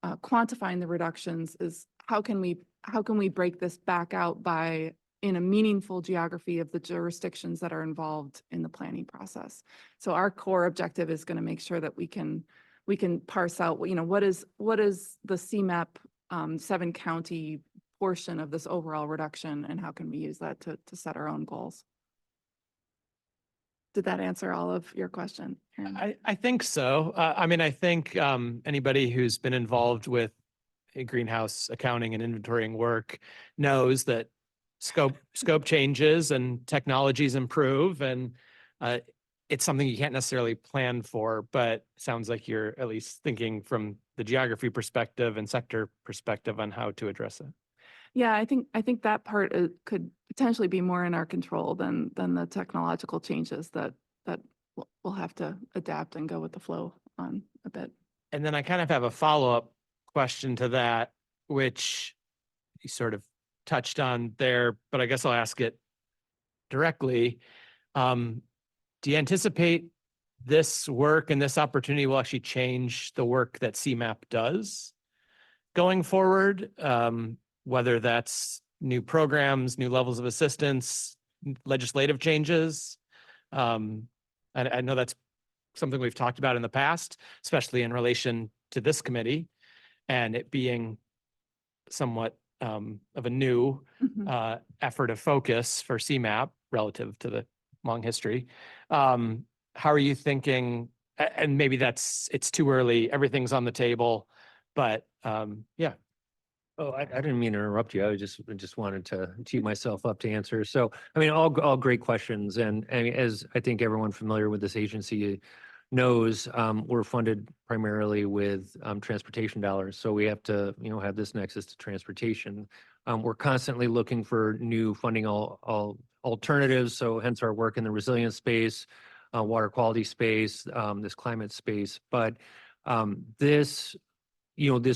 quantifying the reductions is how can we break this back out in a meaningful geography of the jurisdictions that are involved in the planning process. So our core objective is going to make sure that we can parse out, what is the CMAP 7 county portion of this overall reduction, and how can we use that to set our own goals? Did that answer all of your question, Aaron? I think so. I think anybody who's been involved with greenhouse accounting and inventorying work knows that scope changes and technologies improve, and it's something you can't necessarily plan for, but sounds like you're at least thinking from the geography perspective and sector perspective on how to address it. Yeah, I think that part could potentially be more in our control than the technological changes that we'll have to adapt and go with the flow on a bit. And then I kind of have a follow-up question to that, which you sort of touched on there, but I guess I'll ask it directly. Do you anticipate this work and this opportunity will actually change the work that CMAP does going forward? Whether that's new programs, new levels of assistance, legislative changes? I know that's something we've talked about in the past, especially in relation to this committee and it being somewhat of a new Mhm. effort of focus for CMAP relative to the long history. How are you thinking? And maybe it's too early, everything's on the table, but yeah. Oh, I didn't mean to interrupt you. I just wanted to tee myself up to answer. So, I mean, all great questions. And as I think everyone familiar with this agency knows, we're funded primarily with transportation dollars. So we have to, have this nexus to transportation. We're constantly looking for new funding alternatives. So hence our work in the resilience space, water quality space, this climate space. But this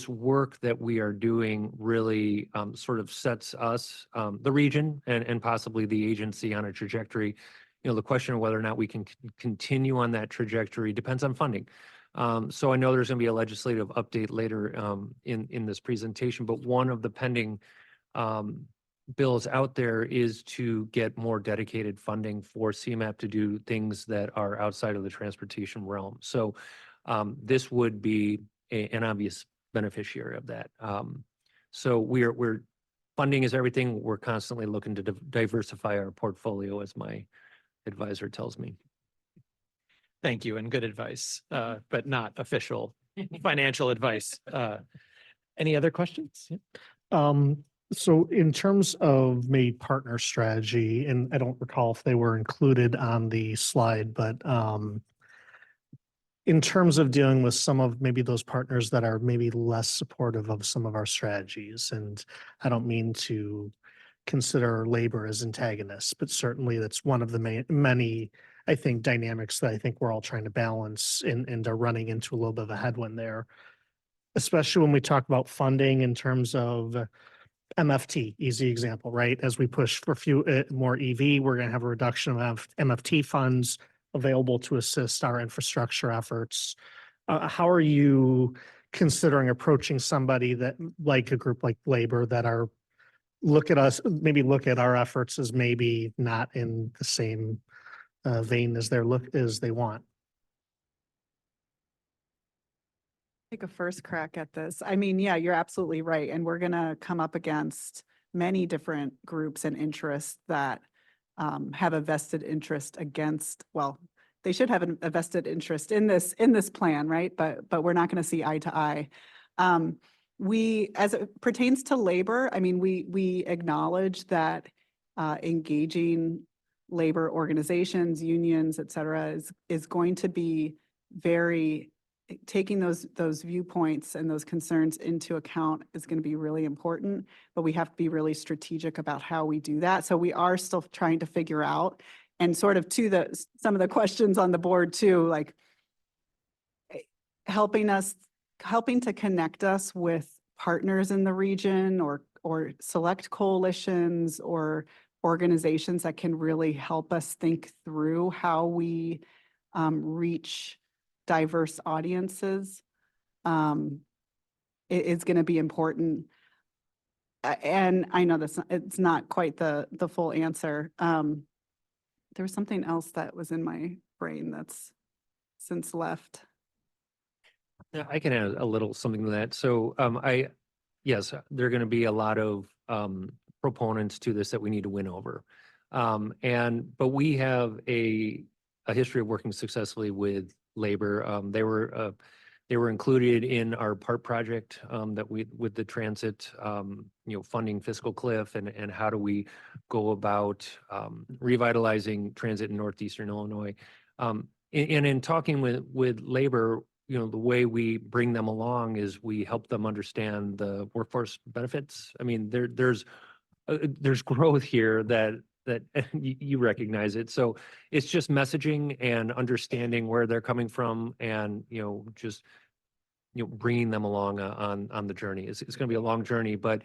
work that we are doing really sort of sets us, the region and possibly the agency on a trajectory. The question of whether or not we can continue on that trajectory depends on funding. So I know there's going to be a legislative update later in this presentation, but one of the pending bills out there is to get more dedicated funding for CMAP to do things that are outside of the transportation realm. So this would be an obvious beneficiary of that. So we're funding is everything. We're constantly looking to diversify our portfolio, as my advisor tells me. Thank you and good advice, but not official financial advice. Any other questions? Yeah. So in terms of maybe partner strategy, and I don't recall if they were included on the slide, but in terms of dealing with some of maybe those partners that are maybe less supportive of some of our strategies, and I don't mean to consider labor as antagonists, but certainly that's one of the many, I think, dynamics that I think we're all trying to balance and are running into a little bit of a headwind there, especially when we talk about funding in terms of MFT, easy example, right? As we push for more EV, we're going to have a reduction of MFT funds available to assist our infrastructure efforts. How are you considering approaching somebody that, like a group like labor, that are look at our efforts as maybe not in the same vein as they want? Take a first crack at this. I mean, yeah, you're absolutely right. And we're going to come up against many different groups and interests that have a vested interest against, well, they should have a vested interest in this plan, right? But we're not going to see eye to eye. We, as it pertains to labor, I mean, we acknowledge that engaging labor organizations, unions, et cetera, is going to be very, taking those viewpoints and those concerns into account is going to be really important, but we have to be really strategic about how we do that. So we are still trying to figure out, and sort of to some of the questions on the board too, like helping to connect us with partners in the region or select coalitions or organizations that can really help us think through how we reach diverse audiences. It's going to be important. And I know it's not quite the full answer. There was something else that was in my brain that's since left. Yeah, I can add a little something to that. So yes, there are going to be a lot of proponents to this that we need to win over. But we have a history of working successfully with labor. They were included in our PART project that with the transit, funding fiscal cliff and how do we go about revitalizing transit in Northeastern Illinois. And in talking with labor, the way we bring them along is we help them understand the workforce benefits. I mean, there's growth here that that you recognize it. So it's just messaging and understanding where they're coming from and, just, bringing them along on the journey. It's going to be a long journey, but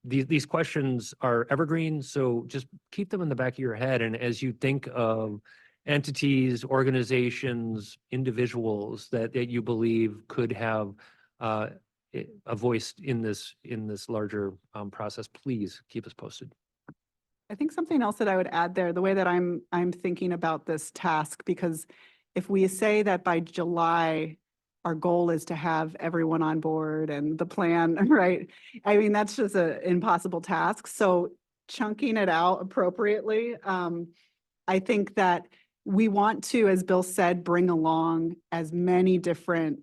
these questions are evergreen. So just keep them in the back of your head. And as you think of entities, organizations, individuals that you believe could have a voice in this larger process, please keep us posted. I think something else that I would add there, the way that I'm thinking about this task, because if we say that by July, our goal is to have everyone on board and the plan, right? I mean, that's just an impossible task. So chunking it out appropriately, I think that we want to, as Bill said, bring along as many different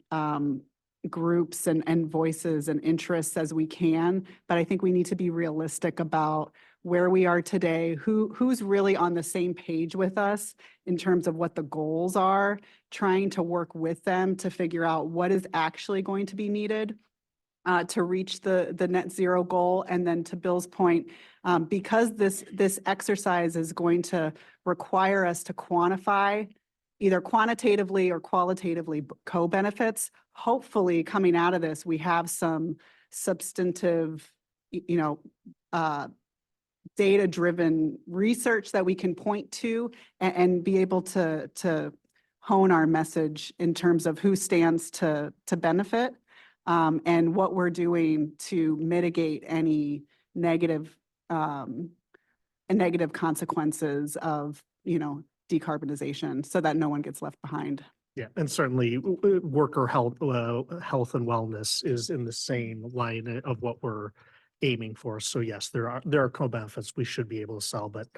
groups and voices and interests as we can. But I think we need to be realistic about where we are today, who's really on the same page with us in terms of what the goals are, trying to work with them to figure out what is actually going to be needed to reach the net zero goal. And then to Bill's point, because this exercise is going to require us to quantify either quantitatively or qualitatively co-benefits, hopefully coming out of this, we have some substantive, data-driven research that we can point to and be able to hone our message in terms of who stands to benefit and what we're doing to mitigate any negative consequences of, decarbonization so that no one gets left behind. Yeah, and certainly worker health and wellness is in the same line of what we're aiming for. So yes, there are co-benefits we should be able to sell, but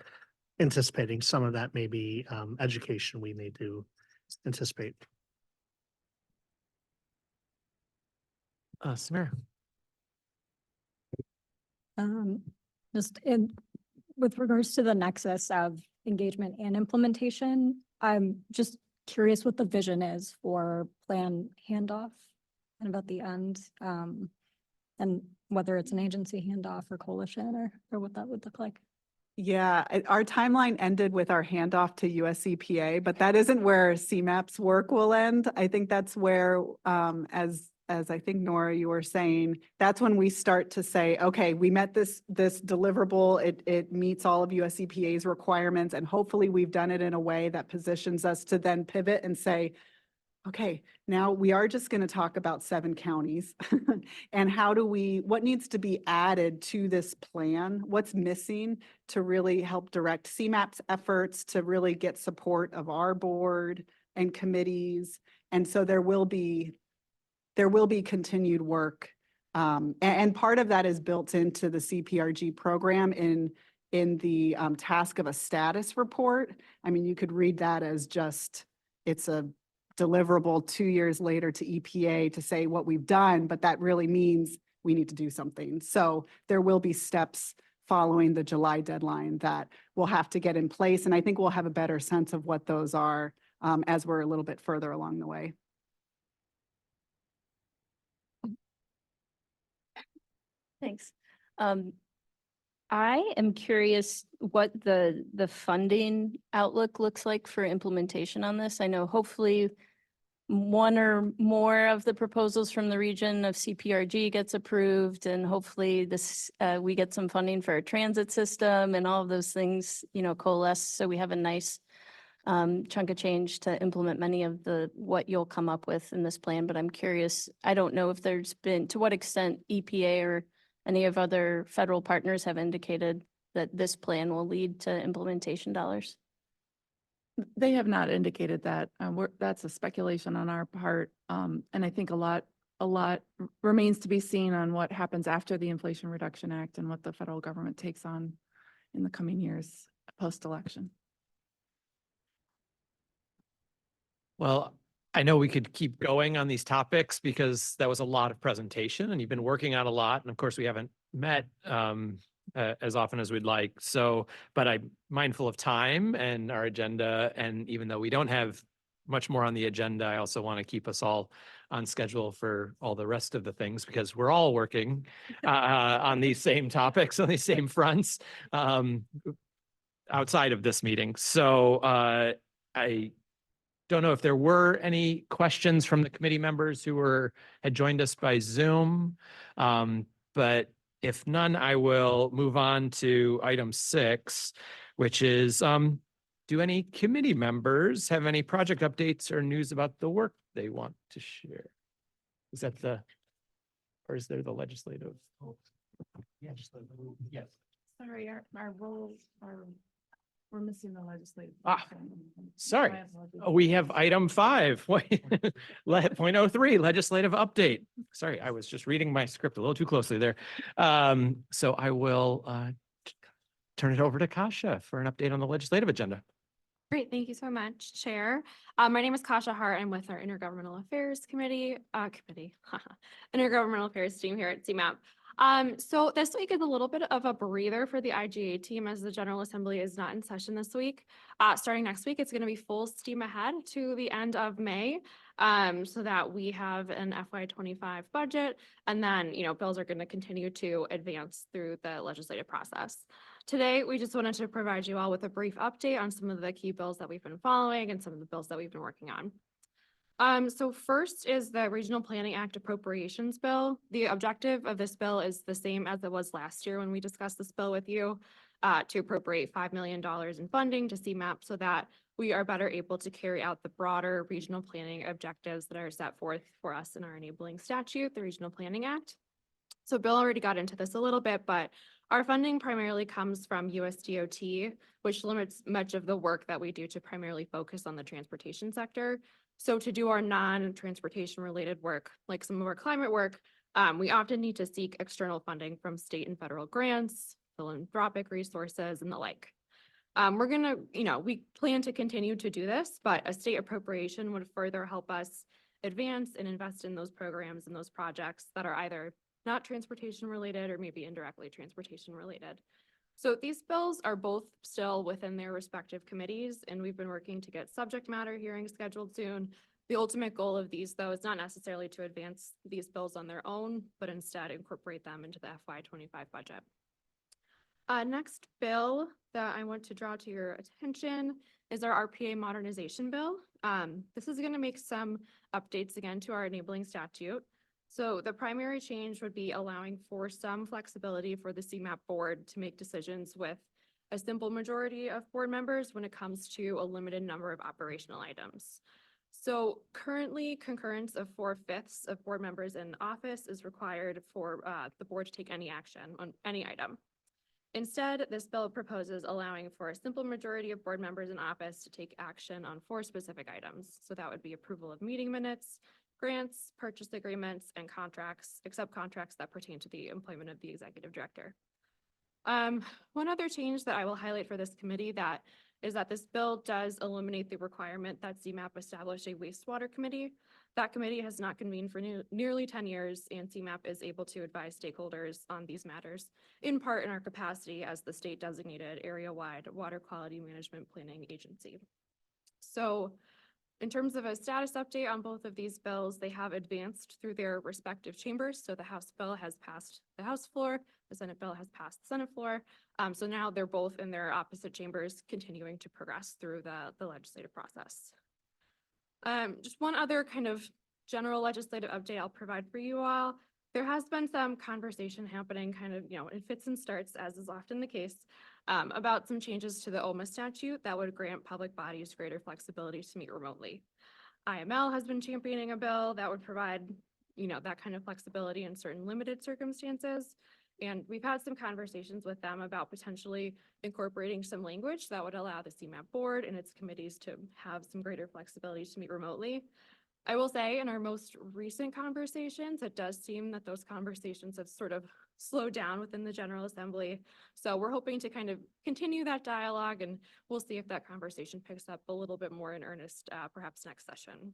anticipating some of that may be education we need to anticipate. Samira. Just with regards to the nexus of engagement and implementation, I'm just curious what the vision is for plan handoff and about the end, and whether it's an agency handoff or coalition or what that would look like. Yeah, our timeline ended with our handoff to US EPA, but that isn't where CMAP's work will end. I think that's where, as I think Nora, you were saying, that's when we start to say, okay, we met this deliverable, it meets all of US EPA's requirements, and hopefully we've done it in a way that positions us to then pivot and say, okay, now we are just going to talk about 7 counties and what needs to be added to this plan? What's missing to really help direct CMAP's efforts to really get support of our board and committees? And so there will be continued work. And part of that is built into the CPRG program in the task of a status report. I mean, you could read that as just, it's a deliverable 2 years later to EPA to say what we've done, but that really means we need to do something. So there will be steps following the July deadline that we'll have to get in place. And I think we'll have a better sense of what those are as we're a little bit further along the way. Thanks. I am curious what the funding outlook looks like for implementation on this. I know hopefully one or more of the proposals from the region of CPRG gets approved, and hopefully this we get some funding for our transit system and all of those things, coalesce. So we have a nice chunk of change to implement many of what you'll come up with in this plan. But I'm curious, I don't know if there's been, to what extent EPA or any of other federal partners have indicated that this plan will lead to implementation dollars. They have not indicated that. That's a speculation on our part. And I think a lot remains to be seen on what happens after the Inflation Reduction Act and what the federal government takes on in the coming years post-election. Well, I know we could keep going on these topics because that was a lot of presentation and you've been working on a lot. And of course, we haven't met as often as we'd like. So, but I'm mindful of time and our agenda. And even though we don't have much more on the agenda, I also want to keep us all on schedule for all the rest of the things because we're all working on these same topics, on these same fronts. outside of this meeting. So I don't know if there were any questions from the committee members who had joined us by Zoom. But if none, I will move on to item 6, which is, do any committee members have any project updates or news about the work they want to share? Is that or is there the legislative? Yes. Sorry, our roles are, we're missing the legislative. Ah, portion. sorry. My apologies. We have item 5, .03, legislative update. Sorry, I was just reading my script a little too closely there. So I will turn it over to Kasha for an update on the legislative agenda. Great, thank you so much, Chair. My name is Kasha Hart. I'm with our Intergovernmental Affairs Committee, Intergovernmental Affairs team here at CMAP. So this week is a little bit of a breather for the IGA team as the General Assembly is not in session this week. Starting next week, it's going to be full steam ahead to the end of May, so that we have an FY25 budget, and then, bills are going to continue to advance through the legislative process. Today, we just wanted to provide you all with a brief update on some of the key bills that we've been following and some of the bills that we've been working on. So first is the Regional Planning Act Appropriations Bill. The objective of this bill is the same as it was last year when we discussed this bill with you, to appropriate $5 million in funding to CMAP so that we are better able to carry out the broader regional planning objectives that are set forth for us in our enabling statute, the Regional Planning Act. So Bill already got into this a little bit, but our funding primarily comes from USDOT, which limits much of the work that we do to primarily focus on the transportation sector. So to do our non-transportation related work, like some of our climate work, we often need to seek external funding from state and federal grants, philanthropic resources, and the like. We're gonna, we plan to continue to do this, but a state appropriation would further help us advance and invest in those programs and those projects that are either not transportation related or maybe indirectly transportation related. So these bills are both still within their respective committees, and we've been working to get subject matter hearings scheduled soon. The ultimate goal of these, though, is not necessarily to advance these bills on their own, but instead incorporate them into the FY25 budget. Next bill that I want to draw to your attention is our RPA modernization bill. This is going to make some updates again to our enabling statute. So the primary change would be allowing for some flexibility for the CMAP board to make decisions with a simple majority of board members when it comes to a limited number of operational items. So currently, concurrence of 4/5 of board members in office is required for the board to take any action on any item. Instead, this bill proposes allowing for a simple majority of board members in office to take action on 4 specific items. So that would be approval of meeting minutes, grants, purchase agreements, and contracts, except contracts that pertain to the employment of the executive director. One other change that I will highlight for this committee is that this bill does eliminate the requirement that CMAP establish a wastewater committee. That committee has not convened for nearly 10 years, and CMAP is able to advise stakeholders on these matters, in part in our capacity as the state designated area-wide water quality management planning agency. So in terms of a status update on both of these bills, they have advanced through their respective chambers. So the House bill has passed the House floor, the Senate bill has passed the Senate floor. So now they're both in their opposite chambers, continuing to progress through the legislative process. Just one other kind of general legislative update I'll provide for you all. There has been some conversation happening kind of, in fits and starts, as is often the case, about some changes to the OMA statute that would grant public bodies greater flexibility to meet remotely. IML has been championing a bill that would provide, that kind of flexibility in certain limited circumstances. And we've had some conversations with them about potentially incorporating some language that would allow the CMAP board and its committees to have some greater flexibility to meet remotely. I will say in our most recent conversations, it does seem that those conversations have sort of slowed down within the General Assembly. So we're hoping to kind of continue that dialogue, and we'll see if that conversation picks up a little bit more in earnest, perhaps next session.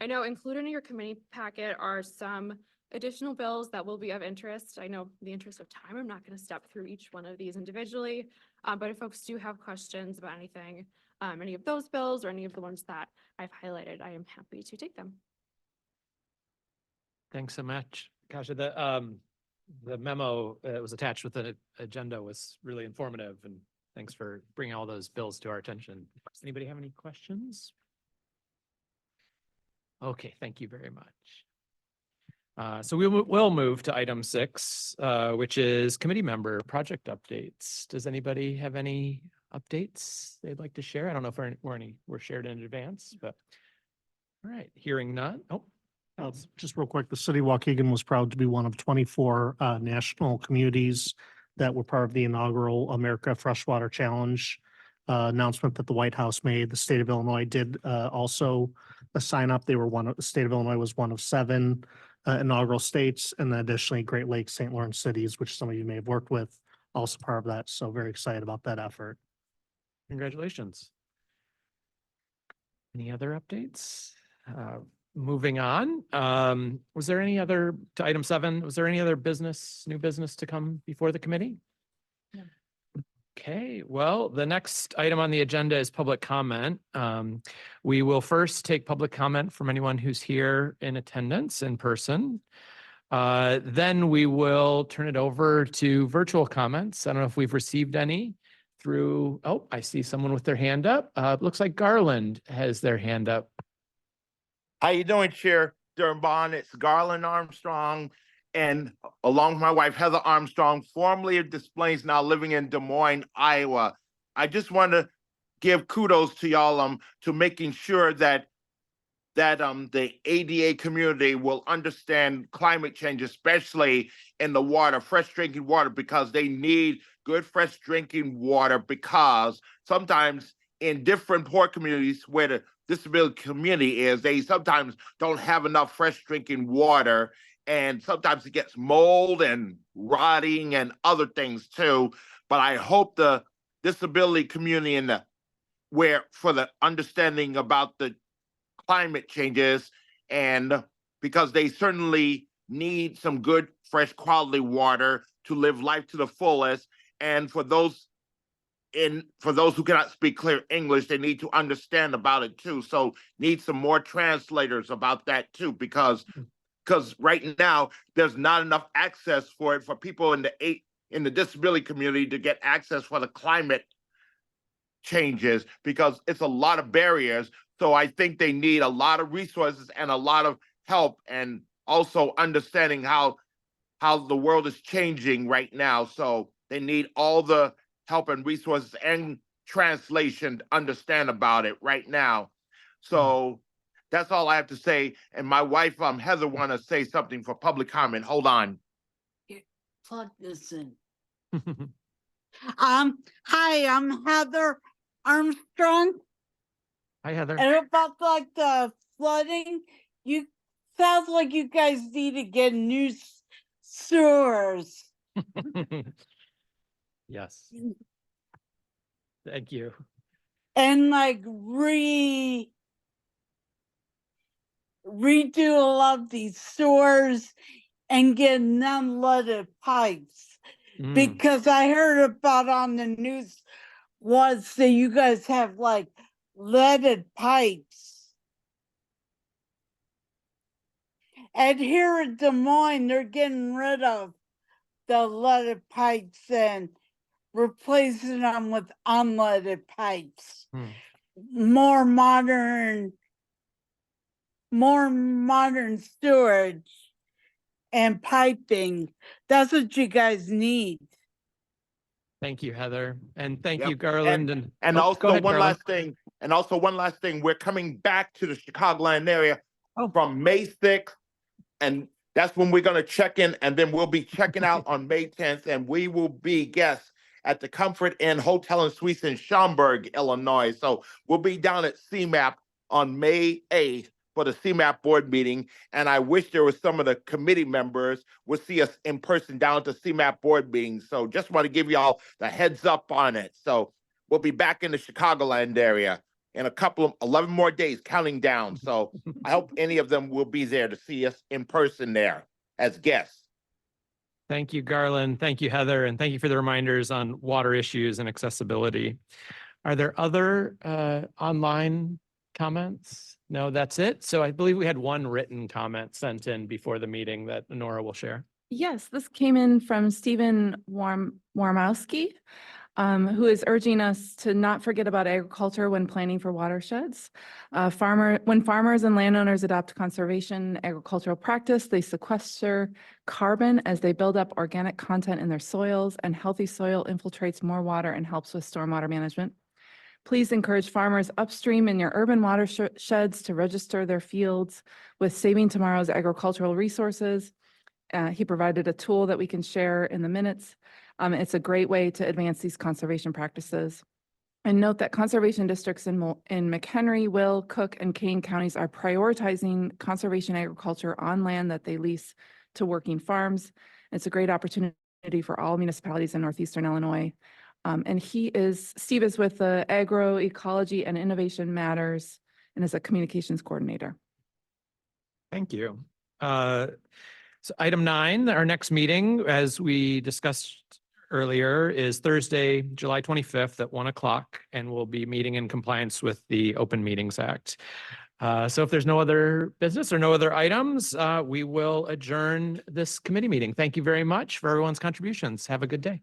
I know included in your committee packet are some additional bills that will be of interest. I know in the interest of time, I'm not going to step through each one of these individually, but if folks do have questions about anything, any of those bills or any of the ones that I've highlighted, I am happy to take them. Thanks so much, Kasha. The memo that was attached with the agenda was really informative and Thanks for bringing all those bills to our attention. Does anybody have any questions? Okay, thank you very much. So we'll move to item 6, which is committee member project updates. Does anybody have any updates they'd like to share? I don't know if were shared in advance, but all right, hearing none. Oh, Just real quick, the city of Waukegan was proud to be one of 24 national communities that were part of the inaugural America Freshwater Challenge announcement that the White House made. The state of Illinois did also sign up. The state of Illinois was one of 7 inaugural states, and then additionally Great Lakes, St. Lawrence cities, which some of you may have worked with, also part of that. So very excited about that effort. congratulations. Any other updates? Moving on, was there any other, to item 7, was there any other new business to come before the committee? No. Okay, well, the next item on the agenda is public comment. We will first take public comment from anyone who's here in attendance in person. Then we will turn it over to virtual comments. I don't know if we've received any through, oh, I see someone with their hand up. Looks like Garland has their hand up. How you doing, Chair Durnbon? It's Garland Armstrong, and along with my wife, Heather Armstrong, formerly of Des Plaines, now living in Des Moines, Iowa. I just want to give kudos to y'all to making sure that the ADA community will understand climate change, especially in the water, fresh drinking water, because they need good fresh drinking water, because sometimes in different poor communities where the disability community is, they sometimes don't have enough fresh drinking water, and sometimes it gets mold and rotting and other things too. But I hope the disability community for the understanding about the climate changes, and because they certainly need some good fresh quality water to live life to the fullest. And for those who cannot speak clear English, they need to understand about it too. So need some more translators about that too, because right now there's not enough access for it for people in the disability community to get access for the climate changes, because it's a lot of barriers. So I think they need a lot of resources and a lot of help, and also understanding how the world is changing right now. So they need all the help and resources and translation to understand about it right now. So that's all I have to say. And my wife, Heather, want to say something for public comment. Hold on. Plug this in. Hi, I'm Heather Armstrong. Hi, Heather. And about like the flooding, sounds like you guys need to get new sewers. Yes. Thank you. And like redo a lot of these sewers and get non-leaded pipes. Because I heard about on the news was that you guys have like leaded pipes. And here in Des Moines, they're getting rid of the leaded pipes and replacing them with unleaded pipes. More modern storage and piping. That's what you guys need. Thank you, Heather. And thank you, Yep. Garland. And Oh, go also ahead, one Garland. last thing, we're coming back to the Chicagoland area from May 6th, and that's when we're going to check in, and then we'll be checking out on May 10th, and we will be guests at the Comfort Inn Hotel and Suites in Schaumburg, Illinois. So we'll be down at CMAP on May 8th for the CMAP board meeting, and I wish there was some of the committee members would see us in person down at the CMAP board meeting. So just want to give y'all the heads up on it. So we'll be back in the Chicagoland area in 11 more days, counting down. So I hope any of them will be there to see us in person there as guests. Thank you, Garland. Thank you, Heather. And thank you for the reminders on water issues and accessibility. Are there other online comments? No, that's it. So I believe we had one written comment sent in before the meeting that Nora will share. Yes, this came in from Stephen Warmowski. who is urging us to not forget about agriculture when planning for watersheds. When farmers and landowners adopt conservation agricultural practice, they sequester carbon as they build up organic content in their soils, and healthy soil infiltrates more water and helps with stormwater management. Please encourage farmers upstream in your urban watersheds to register their fields with Saving Tomorrow's Agricultural Resources. He provided a tool that we can share in the minutes. It's a great way to advance these conservation practices. And note that conservation districts in McHenry, Will, Cook, and Kane counties are prioritizing conservation agriculture on land that they lease to working farms. It's a great opportunity for all municipalities in northeastern Illinois. And Steve is with the Agroecology and Innovation Matters and is a communications coordinator. Thank you. So item 9, our next meeting, as we discussed earlier, is Thursday, July 25th at 1 o'clock, and we'll be meeting in compliance with the Open Meetings Act. So if there's no other business or no other items, we will adjourn this committee meeting. Thank you very much for everyone's contributions. Have a good day.